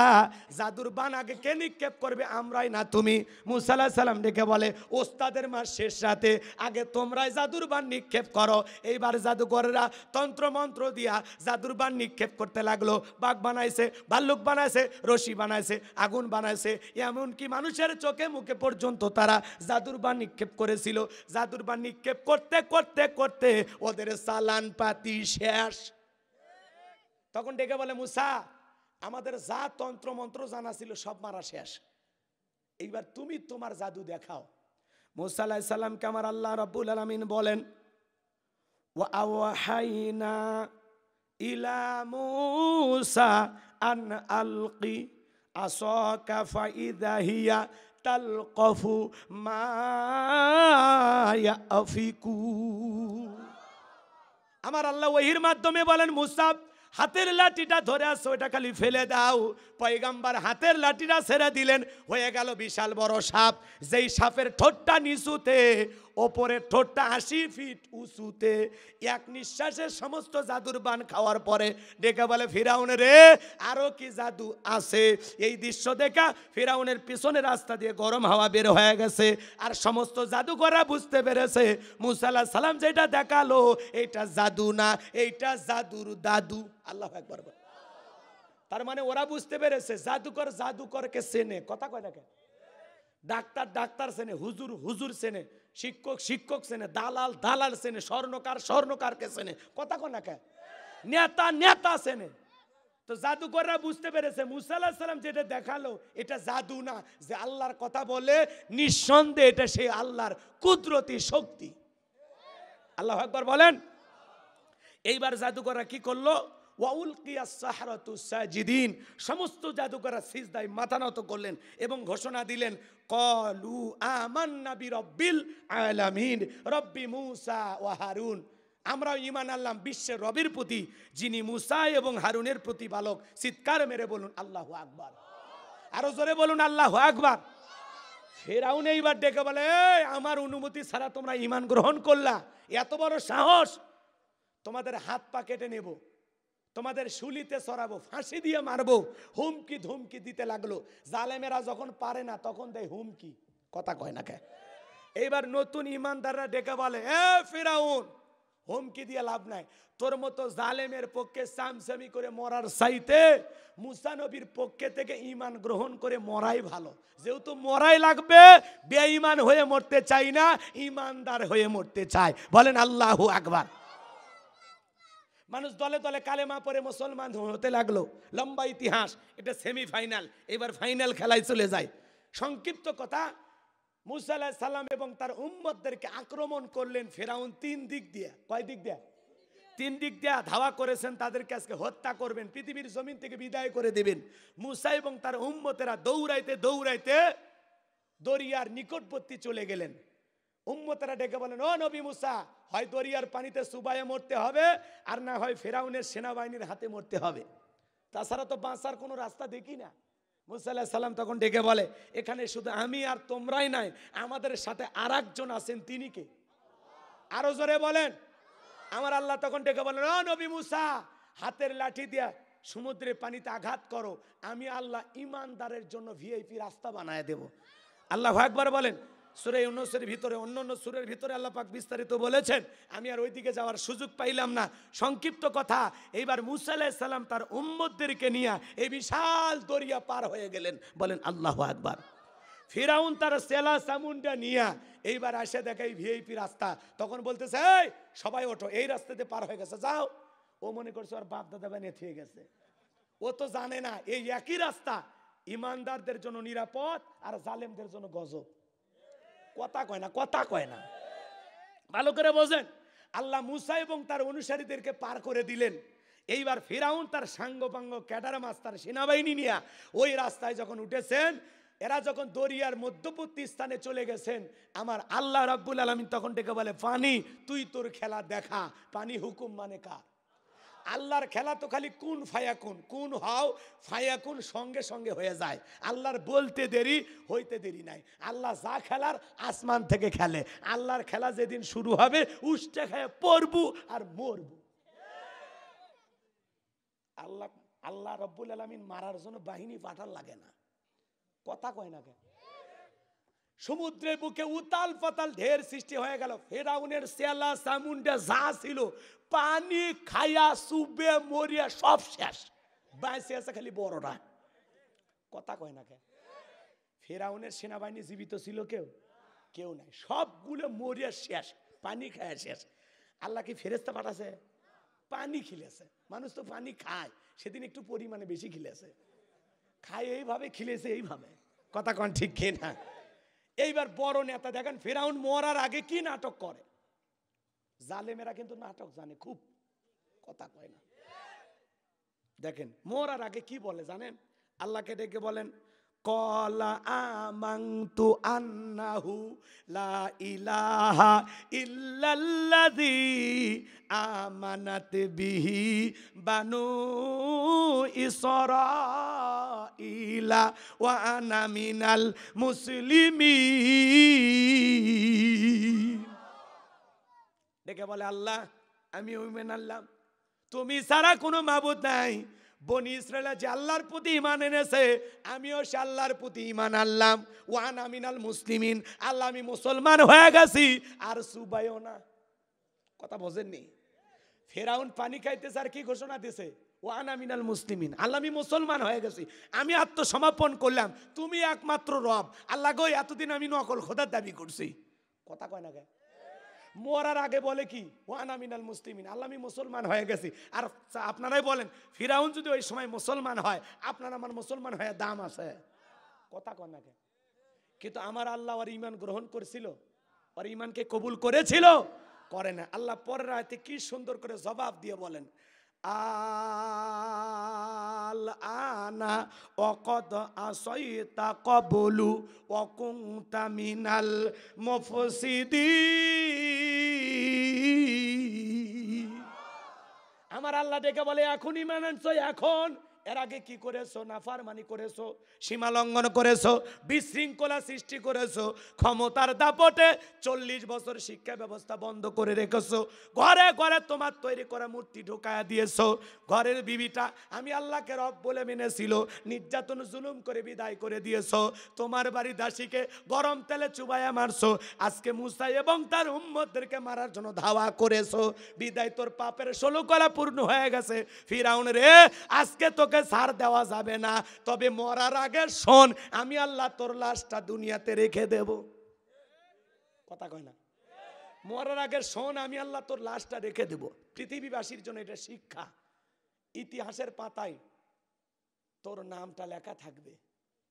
S1: জাদুর বান আগে কে নিক্ষেপ করবে? আমরাই না তুমি? মুসা আলাইহিস সালাম ডেকে বলে ওস্তাদের মাস শেষ রাতে আগে তোমরাই জাদুর বান নিক্ষেপ করো। এইবার জাদুকররা তন্ত্র মন্ত্র দিয়া জাদুর বান নিক্ষেপ করতে লাগলো। বাঘ বানাইছে, ভাল্লুক বানাইছে, রশি বানাইছে, আগুন বানাইছে, এমনকি মানুষের চোখে মুখে পর্যন্ত তারা জাদুর বান নিক্ষেপ করেছিল। জাদুর বান নিক্ষেপ করতে করতে করতে ওদের চালান পাতি শেষ। তখন ডেকে বলে মুসা, আমাদের যা তন্ত্র মন্ত্র জানা ছিল সব মারা শেষ, এইবার তুমি তোমার জাদু দেখাও। মুসা আলাইহিস সালামকে আমার আল্লাহ রাব্বুল আলামিন বলেন ওয়া আওহাইনা ইলা মুসা আন আলকি আসাকা ফাইদা হিয়া তালকাফু মা ইয়াফিকু। আমার আল্লাহ ওহীর মাধ্যমে বলেন মুসা, হাতের লাঠিটা ধরে আসো, ওটা খালি ফেলে দাও। পয়গাম্বার হাতের লাঠিটা ছেড়ে দিলেন, হয়ে গেল বিশাল বড় সাপ। যেই সাপের ঠোঁটটা নিচুতে, ওপরের ঠোঁটটা 80 ফিট উঁচুতে। এক নিঃশ্বাসে সমস্ত জাদুর বান খাওয়ার পরে ডেকে বলে ফিরাউন রে, আরো কি জাদু আছে? এই দৃশ্য দেখা ফিরাউনের পিছনে রাস্তা দিয়ে গরম হাওয়া বের হয়ে গেছে, আর সমস্ত জাদুকররা বুঝতে পেরেছে মুসা আলাইহিস সালাম যেটা দেখালো এটা জাদু না, এইটা জাদুর দাদু। আল্লাহু আকবার। তার মানে ওরা বুঝতে পেরেছে জাদুকর জাদুকরকে চেনে। কথা কয় না কেন? ডাক্তার ডাক্তার চেনে, হুজুর হুজুর চেনে, শিক্ষক শিক্ষক চেনে, দালাল দালাল চেনে, স্বর্ণকার স্বর্ণকারকে চেনে। কথা কয় না কেন? নেতা নেতা চেনে। তো জাদুকররা বুঝতে পেরেছে মুসা আলাইহিস সালাম যেটা দেখালো এটা জাদু না, যে আল্লাহর কথা বলে নিঃসন্দেহে এটা সেই আল্লাহর কুদরতি শক্তি। আল্লাহু আকবার বলেন। এইবার জাদুকররা কি করলো? ওয়াউলকিয়াস সাহরাতু সাজিদিন, সমস্ত জাদুকররা সিজদায় মাথা নত করলেন এবং ঘোষণা দিলেন ক্বালু আমান্না বিরাব্বিল আলামিন রব্বি মুসা ওয়া হারুন, আমরা ঈমান আনলাম বিশ্বের রবের প্রতি, যিনি মুসা এবং হারুনের প্রতিপালক। চিৎকার মেরে বলুন আল্লাহু আকবার। আরো জোরে বলুন আল্লাহু আকবার। ফিরাউন এইবার ডেকে বলে আমার অনুমতি ছাড়া তোমরা ঈমান গ্রহণ করলা, এত বড় সাহস, তোমাদের হাত পা কেটে নেব, তোমাদের শুলিতে চড়াবো, ফাঁসি দিয়ে মারবো, হুমকি ধুমকি দিতে লাগলো। জালেমেরা যখন পারে না তখন দেয় হুমকি। কথা কয় না কে? এইবার নতুন ইমানদাররা ডেকে বলে এ ফিরাউন, হুমকি দিয়ে লাভ নাই, তোর মতো জালেমের পক্ষে সামসামি করে মরার চাইতে মুসা নবীর পক্ষে থেকে ঈমান গ্রহণ করে মরাই ভালো। যেহেতু মরাই লাগবে, বেঈমান হয়ে মরতে চাই না, ঈমানদার হয়ে মরতে চাই। বলেন আল্লাহু আকবার। মানুষ দলে দলে কালেমা পড়ে মুসলমান হতে লাগলো। লম্বা ইতিহাস, এটা সেমিফাইনাল, এবার ফাইনাল খেলায় চলে যায়। সংক্ষিপ্ত কথা, মুসা আলাইহিস সালাম এবং তার উম্মতদেরকে আক্রমণ করলেন ফিরাউন 3 দিক দিয়ে। কয় দিক দিয়ে? তিন দিক দিয়ে ধাওয়া করেছেন, তাদেরকে আজকে হত্যা করবেন, পৃথিবীর জমিন থেকে বিদায় করে দেবেন। মুসা এবং তার উম্মতেরা দৌড়াইতে দৌড়াইতে দরিয়ার নিকটবর্তী চলে গেলেন। উম্মতেরা ডেকে বলেন, ও নবী মুসা, হয় দরিয়ার পানিতে চুবাইয়ে মরতে হবে, আর না হয় ফেরাউনের সেনাবাহিনীর হাতে মরতে হবে, তাছাড়া তো বাঁচার কোনো রাস্তা দেখি না। মুসা আলাইহিস সালাম তখন ডেকে বলে, এখানে শুধু আমি আর তোমরাই নাই, আমাদের সাথে আরেকজন আছেন, তিনি কে? আরো জোরে বলেন। আমার আল্লাহ তখন ডেকে বলেন, ও নবী মুসা, হাতের লাঠি দিয়া সমুদ্রের পানিতে আঘাত করো, আমি আল্লাহ ইমানদারের জন্য ভিআইপি রাস্তা বানায় দেব। আল্লাহু আকবার বলেন। সূরা ইউনূসের ভিতরে, অন্যান্য সূরার ভিতরে আল্লাহ পাক বিস্তারিত বলেছেন, আমি আর ওইদিকে যাওয়ার সুযোগ পাইলাম না। সংক্ষিপ্ত কথা, এইবার মুসা আলাইহিস সালাম তার উম্মতদেরকে নিয়ে এই বিশাল দরিয়া পার হয়ে গেলেন। বলেন আল্লাহু আকবার। ফিরাউন তার সেলা সামুন্ডা নিয়া এইবার আসে দেখে এই ভিআইপি রাস্তা, তখন বলতেছে, এই সবাই ওঠো, এই রাস্তাতে পার হয়ে গেছে, যাও। ও মনে করছে ওর বাপ দাদা বানিয়ে থেকে গেছে, ও তো জানে না এই একই রাস্তা ইমানদারদের জন্য নিরাপদ আর জালেমদের জন্য গজব। কথা কয় না, কথা কয় না, ভালো করে বোঝেন। আল্লাহ মুসা এবং তার অনুসারীদেরকে পার করে দিলেন। এইবার ফিরাউন তার সাঙ্গপাঙ্গ ক্যাডার মাস্টার সেনাবাহিনী নিয়ে ওই রাস্তায় যখন উঠেছেন, এরা যখন দরিয়ার মধ্যবর্তী স্থানে চলে গেছেন, আমার আল্লাহ রাব্বুল আলামিন তখন ডেকে বলে, পানি তুই তোর খেলা দেখা। পানি হুকুম মানে কার? আল্লাহর খেলা তো খালি কুন ফায়াকুন, কুন হও ফায়াকুন সঙ্গে সঙ্গে হয়ে যায়। আল্লাহর বলতে দেরি হইতে দেরি নাই। আল্লাহ যা খেলার আসমান থেকে খেলে। আল্লাহর খেলা যেদিন শুরু হবে, উষ্টে খেয়ে পড়বু আর মরবু। আল্লাহ রাব্বুল আলামিন মারার জন্য বাহিনী পাঠার লাগে না। কথা কয় না কেন? সমুদ্রের বুকে উতাল পাতাল ঢের সৃষ্টি হয়ে গেল। ফেরাউনের সেলা সামুন্ডা যা ছিল, পানি খায়া সুবে মরিয়া সব শেষ, বাইসে আছে খালি বড়রা। কথা কয় না কেন? ফেরাউনের সেনাবাহিনী জীবিত ছিল কেউ? কেউ নাই, সবগুলো মরিয়া শেষ, পানি খায়া শেষ। আল্লাহ কি ফেরেশতা পাঠাছে? পানি খিলেছে। মানুষ তো পানি খায়, সেদিন একটু পরিমাণে বেশি খিলেছে, খায় এইভাবে খিলেছে এইভাবে। কথা কন ঠিক কিনা? এইবার বড় নেতা দেখেন, ফেরাউন মরার আগে কি নাটক করে। জালেমেরা কিন্তু নাটক জানে খুব, কথা কয় না। দেখেন মরার আগে কি বলে জানেন? আল্লাহকে ডেকে বলেন, কলা আমানতু আন্নাহু লা ইলাহা ইল্লাল্লাযী আমানাত বিহি বানু ইসরাঈলা ওয়া আনা মিনাল মুসলিমিন। ডেকে বলে, আল্লাহ আমি ঈমান আনলাম, তুমি ছাড়া কোনো মাবুদ নাই। বনি ইসরায়েল যে আল্লাহর প্রতি ঈমান এনেছে, আমিও সে আল্লাহর প্রতি ঈমান আনলাম। ওয়ান আমিনাল মুসলিমিন, আল্লাহ আমি মুসলমান হয়ে গেছি, আর সুবাইও না। কথা বোঝেননি? ফেরাউন পানি খাইতেছে আর কি ঘোষণা দিছে? ওয়ান আমিনাল মুসলিমিন, আল্লাহ আমি মুসলমান হয়ে গেছি, আমি আত্মসমর্পণ করলাম, তুমি একমাত্র রব। আল্লাহ গো, এতদিন আমি নকল খোদার দাবি করছি। কথা কয় না কে? মরার আগে বলে কি? ওয়ানা মিনাল মুসলিমিন, আল্লাহ আমি মুসলমান হয়ে গেছি। আর আপনারাই বলেন, ফিরাউন যদি ওই সময় মুসলমান হয়, আপনার আমার মুসলমান হয়ে দাম আছে? কথা কন না কেন? কিন্তু আমার আল্লাহ ওর ঈমান গ্রহণ করেছিল, ওর ঈমানকে কবুল করেছিল? করে না। আল্লাহ পরের আয়াতে কি সুন্দর করে জবাব দিয়ে বলেন, আল আনা ওয়াকাদ আসাইতা ক্বাবলু ওয়া কুনতা মিনাল মুফসিদিন। আমার আল্লাহ ডেকে বলে, এখন ঈমান আনছো, এখন। এর আগে কি করেছো? নাফরমানি করেছো, সীমা লঙ্ঘন করেছো, বিশৃঙ্খলা সৃষ্টি করেছো, ক্ষমতার দাপটে 40 বছর শিক্ষা ব্যবস্থা বন্ধ করে রেখেছো, ঘরে ঘরে তোমার তৈরি করা মূর্তি ঢোকায়া দিয়েছো, ঘরের বিবিটা আমি আল্লাহকে রব বলে মেনেছিল, নির্যাতন জুলুম করে বিদায় করে দিয়েছো, তোমার বাড়ি দাসীকে গরম তেলে চুবাইয়া মারছো, আজকে মুসা এবং তার উম্মতদেরকে মারার জন্য ধাওয়া করেছো, বিদায় তোর পাপের 16 কলা পূর্ণ হয়ে গেছে। ফিরাউন রে, আজকে তোকে ছাড় দেওয়া যাবে না, তবে মরার আগে শোন, আমি আল্লাহ তোর লাশটা দুনিয়াতে রেখে দেব। কথা কয় না? মরার আগে শোন, আমি আল্লাহ তোর লাশটা রেখে দেব। পৃথিবীবাসীর জন্য এটা শিক্ষা, ইতিহাসের পাতায় তোর নামটা লেখা থাকবে।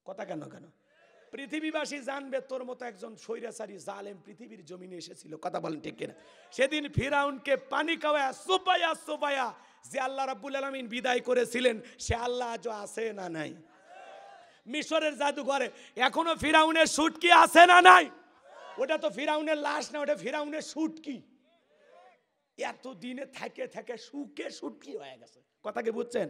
S1: কথা কেন কেন? পৃথিবীবাসী জানবে তোর মতো একজন স্বৈরাচারী জালেম পৃথিবীর জমিনে এসেছিল। কথা বলেন ঠিক কিনা? সেদিন ফিরাউনকে পানি খাওয়া সুপায়া সুপায়া যে আল্লাহ রাব্বুল আলামিন বিদায় করেছিলেন, সে আল্লাহ আজও আছে না নাই? মিশরের জাদুঘরে এখনো ফিরাউনের সুটকি আছে না নাই? ওটা তো ফিরাউনের লাশ না, ওটা ফিরাউনের সুটকি। এত দিনে থাকে থাকে সুকে সুটকি হয়ে গেছে। কথা কি বুঝছেন?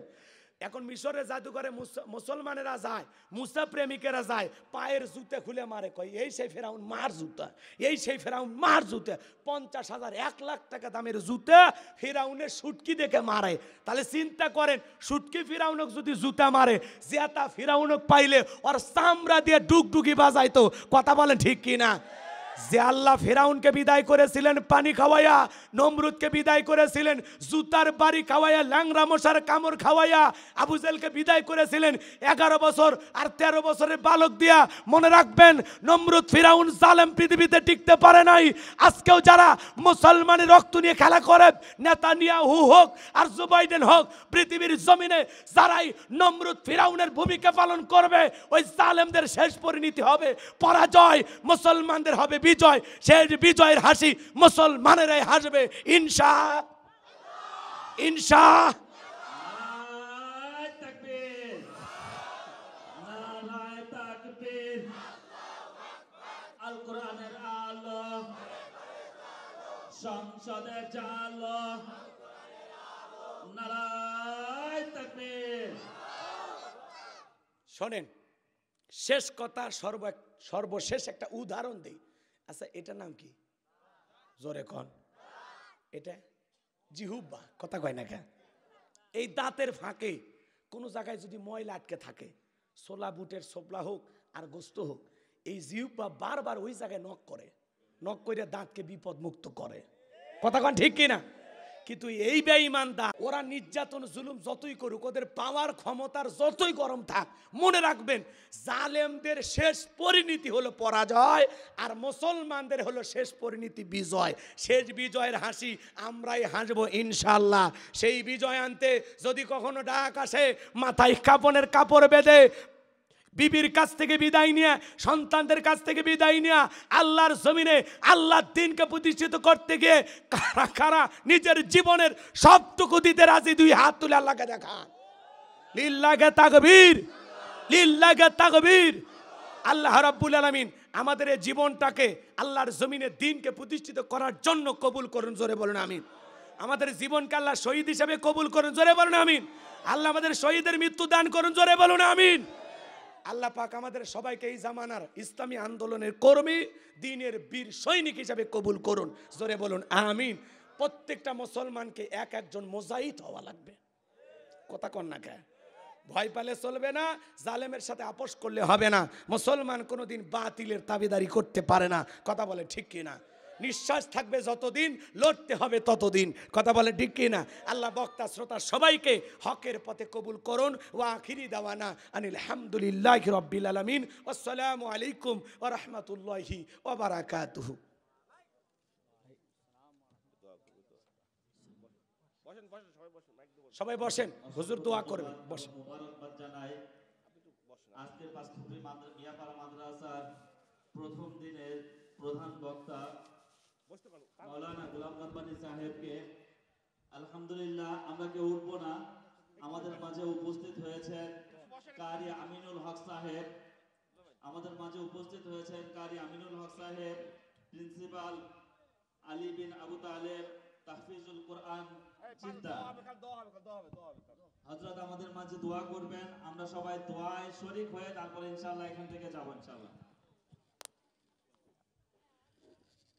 S1: এখন মিশরের জাদুঘরে মুসলমানেরা যায়, মুসা প্রেমিকেরা যায়, পায়ের জুতে খুলে মারে, কয় এই সেই ফেরাউন মার জুতা, এই সেই ফেরাউন মার জুতা। 50,000 1 লাখ টাকা দামের জুতা ফিরাউনের সুটকি দেখে মারে। তাহলে চিন্তা করেন, সুটকি ফিরাউনক যদি জুতা মারে, জেতা ফিরাউনক পাইলে ওর চামড়া দিয়ে ডুগডুগি বাজাইতো। কথা বলেন ঠিক কিনা? যে আল্লাহ ফেরাউনকে বিদায় করেছিলেন পানি খাওয়াইয়া, নমরুদকে বিদায় করেছিলেন জুতার বাড়ি খাওয়াইয়া, ল্যাংরা মশার কামড় খাওয়াইয়া, আবু জেলকে বিদায় করেছিলেন 11 বছর আর 13 বছরের বালক দিয়া। মনে রাখবেন, নমরুদ ফিরাউন জালেম পৃথিবীতে টিকতে পারে নাই। আজকেও যারা মুসলমানের রক্ত নিয়ে খেলা করে, নেতানিয়াহু হোক আর জো বাইডেন হোক, পৃথিবীর জমিনে যারাই নমরুদ ফিরাউনের ভূমিকা পালন করবে, ওই জালেমদের শেষ পরিণতি হবে পরাজয়, মুসলমানদের হবে বিজয়। সেই বিজয়ের হাসি মুসলমানেরাই হাসবে ইনশাআল্লাহ। ইনশাআল্লাহ।
S2: তাকবীর, নারায়ে তাকবীর। আল কোরআনের আলো, সংসদের জালো, নারায়ে তাকবীর।
S1: শোনেন, শেষ কথা, সর্বশেষ একটা উদাহরণ দেই। আচ্ছা, এটার নাম কি? জোরে কোন। এটা জিহুব্বা। কথা কয় না কেন? এই দাঁতের ফাঁকে কোনো জায়গায় যদি ময়লা আটকে থাকে, ছোলা বুটের ছোবলা হোক আর গোস্ত হোক, এই জিহুব্বা বারবার ওই জায়গায় নক করে, নক করে দাঁতকে বিপদ মুক্ত করে। কথা কন ঠিক কিনা? কিন্তু এই বেঈমানরা, ওরা নির্যাতন জুলুম যতই করুক, ওদের পাওয়ার ক্ষমতার যতই গরম থাক, মনে রাখবেন জালেমদের শেষ পরিণতি হলো পরাজয়, আর মুসলমানদের হলো শেষ পরিণতি বিজয়। শেষ বিজয়ের হাসি আমরাই হাসবো ইনশাআল্লাহ। সেই বিজয় আনতে যদি কখনো ডাক আসে, মাথায় কাপনের কাপড় বেঁধে, বিবির কাছ থেকে বিদায় নিয়ে, সন্তানদের কাছ থেকে বিদায় নিয়ে আল্লাহর জমিনে আল্লাহর দ্বীনকে প্রতিষ্ঠিত করতে গিয়ে কারা কারা নিজের জীবনের সবটুকু দিতে রাজি, দুই হাত তুলে আল্লাহকে দেখান। লিল্লাহে তাকবীর, লিল্লাহে তাকবীর। আল্লাহ রাব্বুল আলামিন আমাদের এই জীবনটাকে আল্লাহর জমিনে দ্বীনকে প্রতিষ্ঠিত করার জন্য কবুল করুন। জোরে বলুন আমিন। আমাদের জীবনকে আল্লাহ শহীদ হিসেবে কবুল করুন। জোরে বলুন আমিন। আল্লাহ আমাদের শহীদের মৃত্যু দান করুন। জোরে বলুন আমিন। আল্লাহ পাক আমাদের সবাইকে এই জামানার ইসলামী আন্দোলনের কর্মী, দ্বীনের বীর সৈনিক হিসেবে কবুল করুন। জোরে বলুন আমিন। প্রত্যেকটা মুসলমানকে একজন মুজাহিদ হওয়া লাগবে। কথা কন না কে? ভয় পেলে চলবে না, জালেমের সাথে আপোষ করলে হবে না। মুসলমান কোনোদিন বাতিলের তাবেদারি করতে পারে না। কথা বলে ঠিক কিনা? নিঃশ্বাস থাকবে যতদিন, লড়তে হবে ততদিন। কথা বলে ঠিক কিনা? আল্লাহ বক্তা শ্রোতা সবাইকে হকের পথে কবুল করুন। ওয়া আখিরি দাওয়ানা আনিল হামদুলিল্লাহি রাব্বিল আলামিন। আসসালামু আলাইকুম ওয়া রাহমাতুল্লাহি ওয়া বারাকাতুহু। সবাই বসেন, হুজুর দোয়া করবেন। বসেন।
S2: মুবারকবাদ জানাই আজকের পাঁচপুকুরি মিয়াপাড়া মাদ্রাসার প্রথম দিনের প্রধান বক্তা মাওলানা গোলাম রব্বানী সাহেবকে। আলহামদুলিল্লাহ, আমরা কেউ উঠবো না। আমাদের মাঝে উপস্থিত হয়েছেন কারি আমিনুল হক সাহেব, আমাদের মাঝে উপস্থিত হয়েছেন কারি আমিনুল হক সাহেব, প্রিন্সিপাল আলী বিন আবু তালেব তাহফিজুল কোরআন চিন্তা। হযরত আমাদের মাঝে দোয়া করবেন। আমরা সবাই দোয়ায় শরীক হয়ে তারপরে ইনশাআল্লাহ এখান থেকে যাব ইনশাআল্লাহ।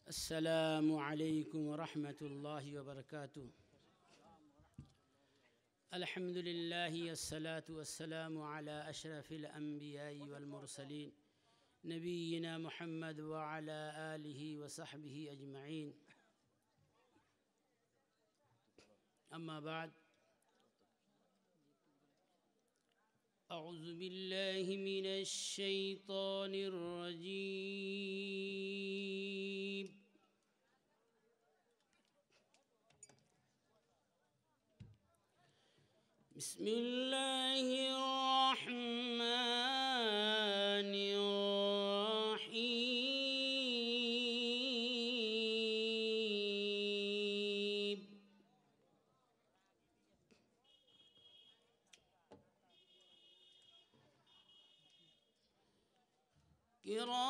S3: السلام عليكم ورحمة الله وبركاته. الحمد لله والصلاة والسلام على أشرف الأنبياء والمرسلين نبينا محمد وعلى آله وصحبه أجمعين. أما بعد، أعوذ بالله من الشيطان الرجيم. بسم الله الرحمن الرحيم. كرام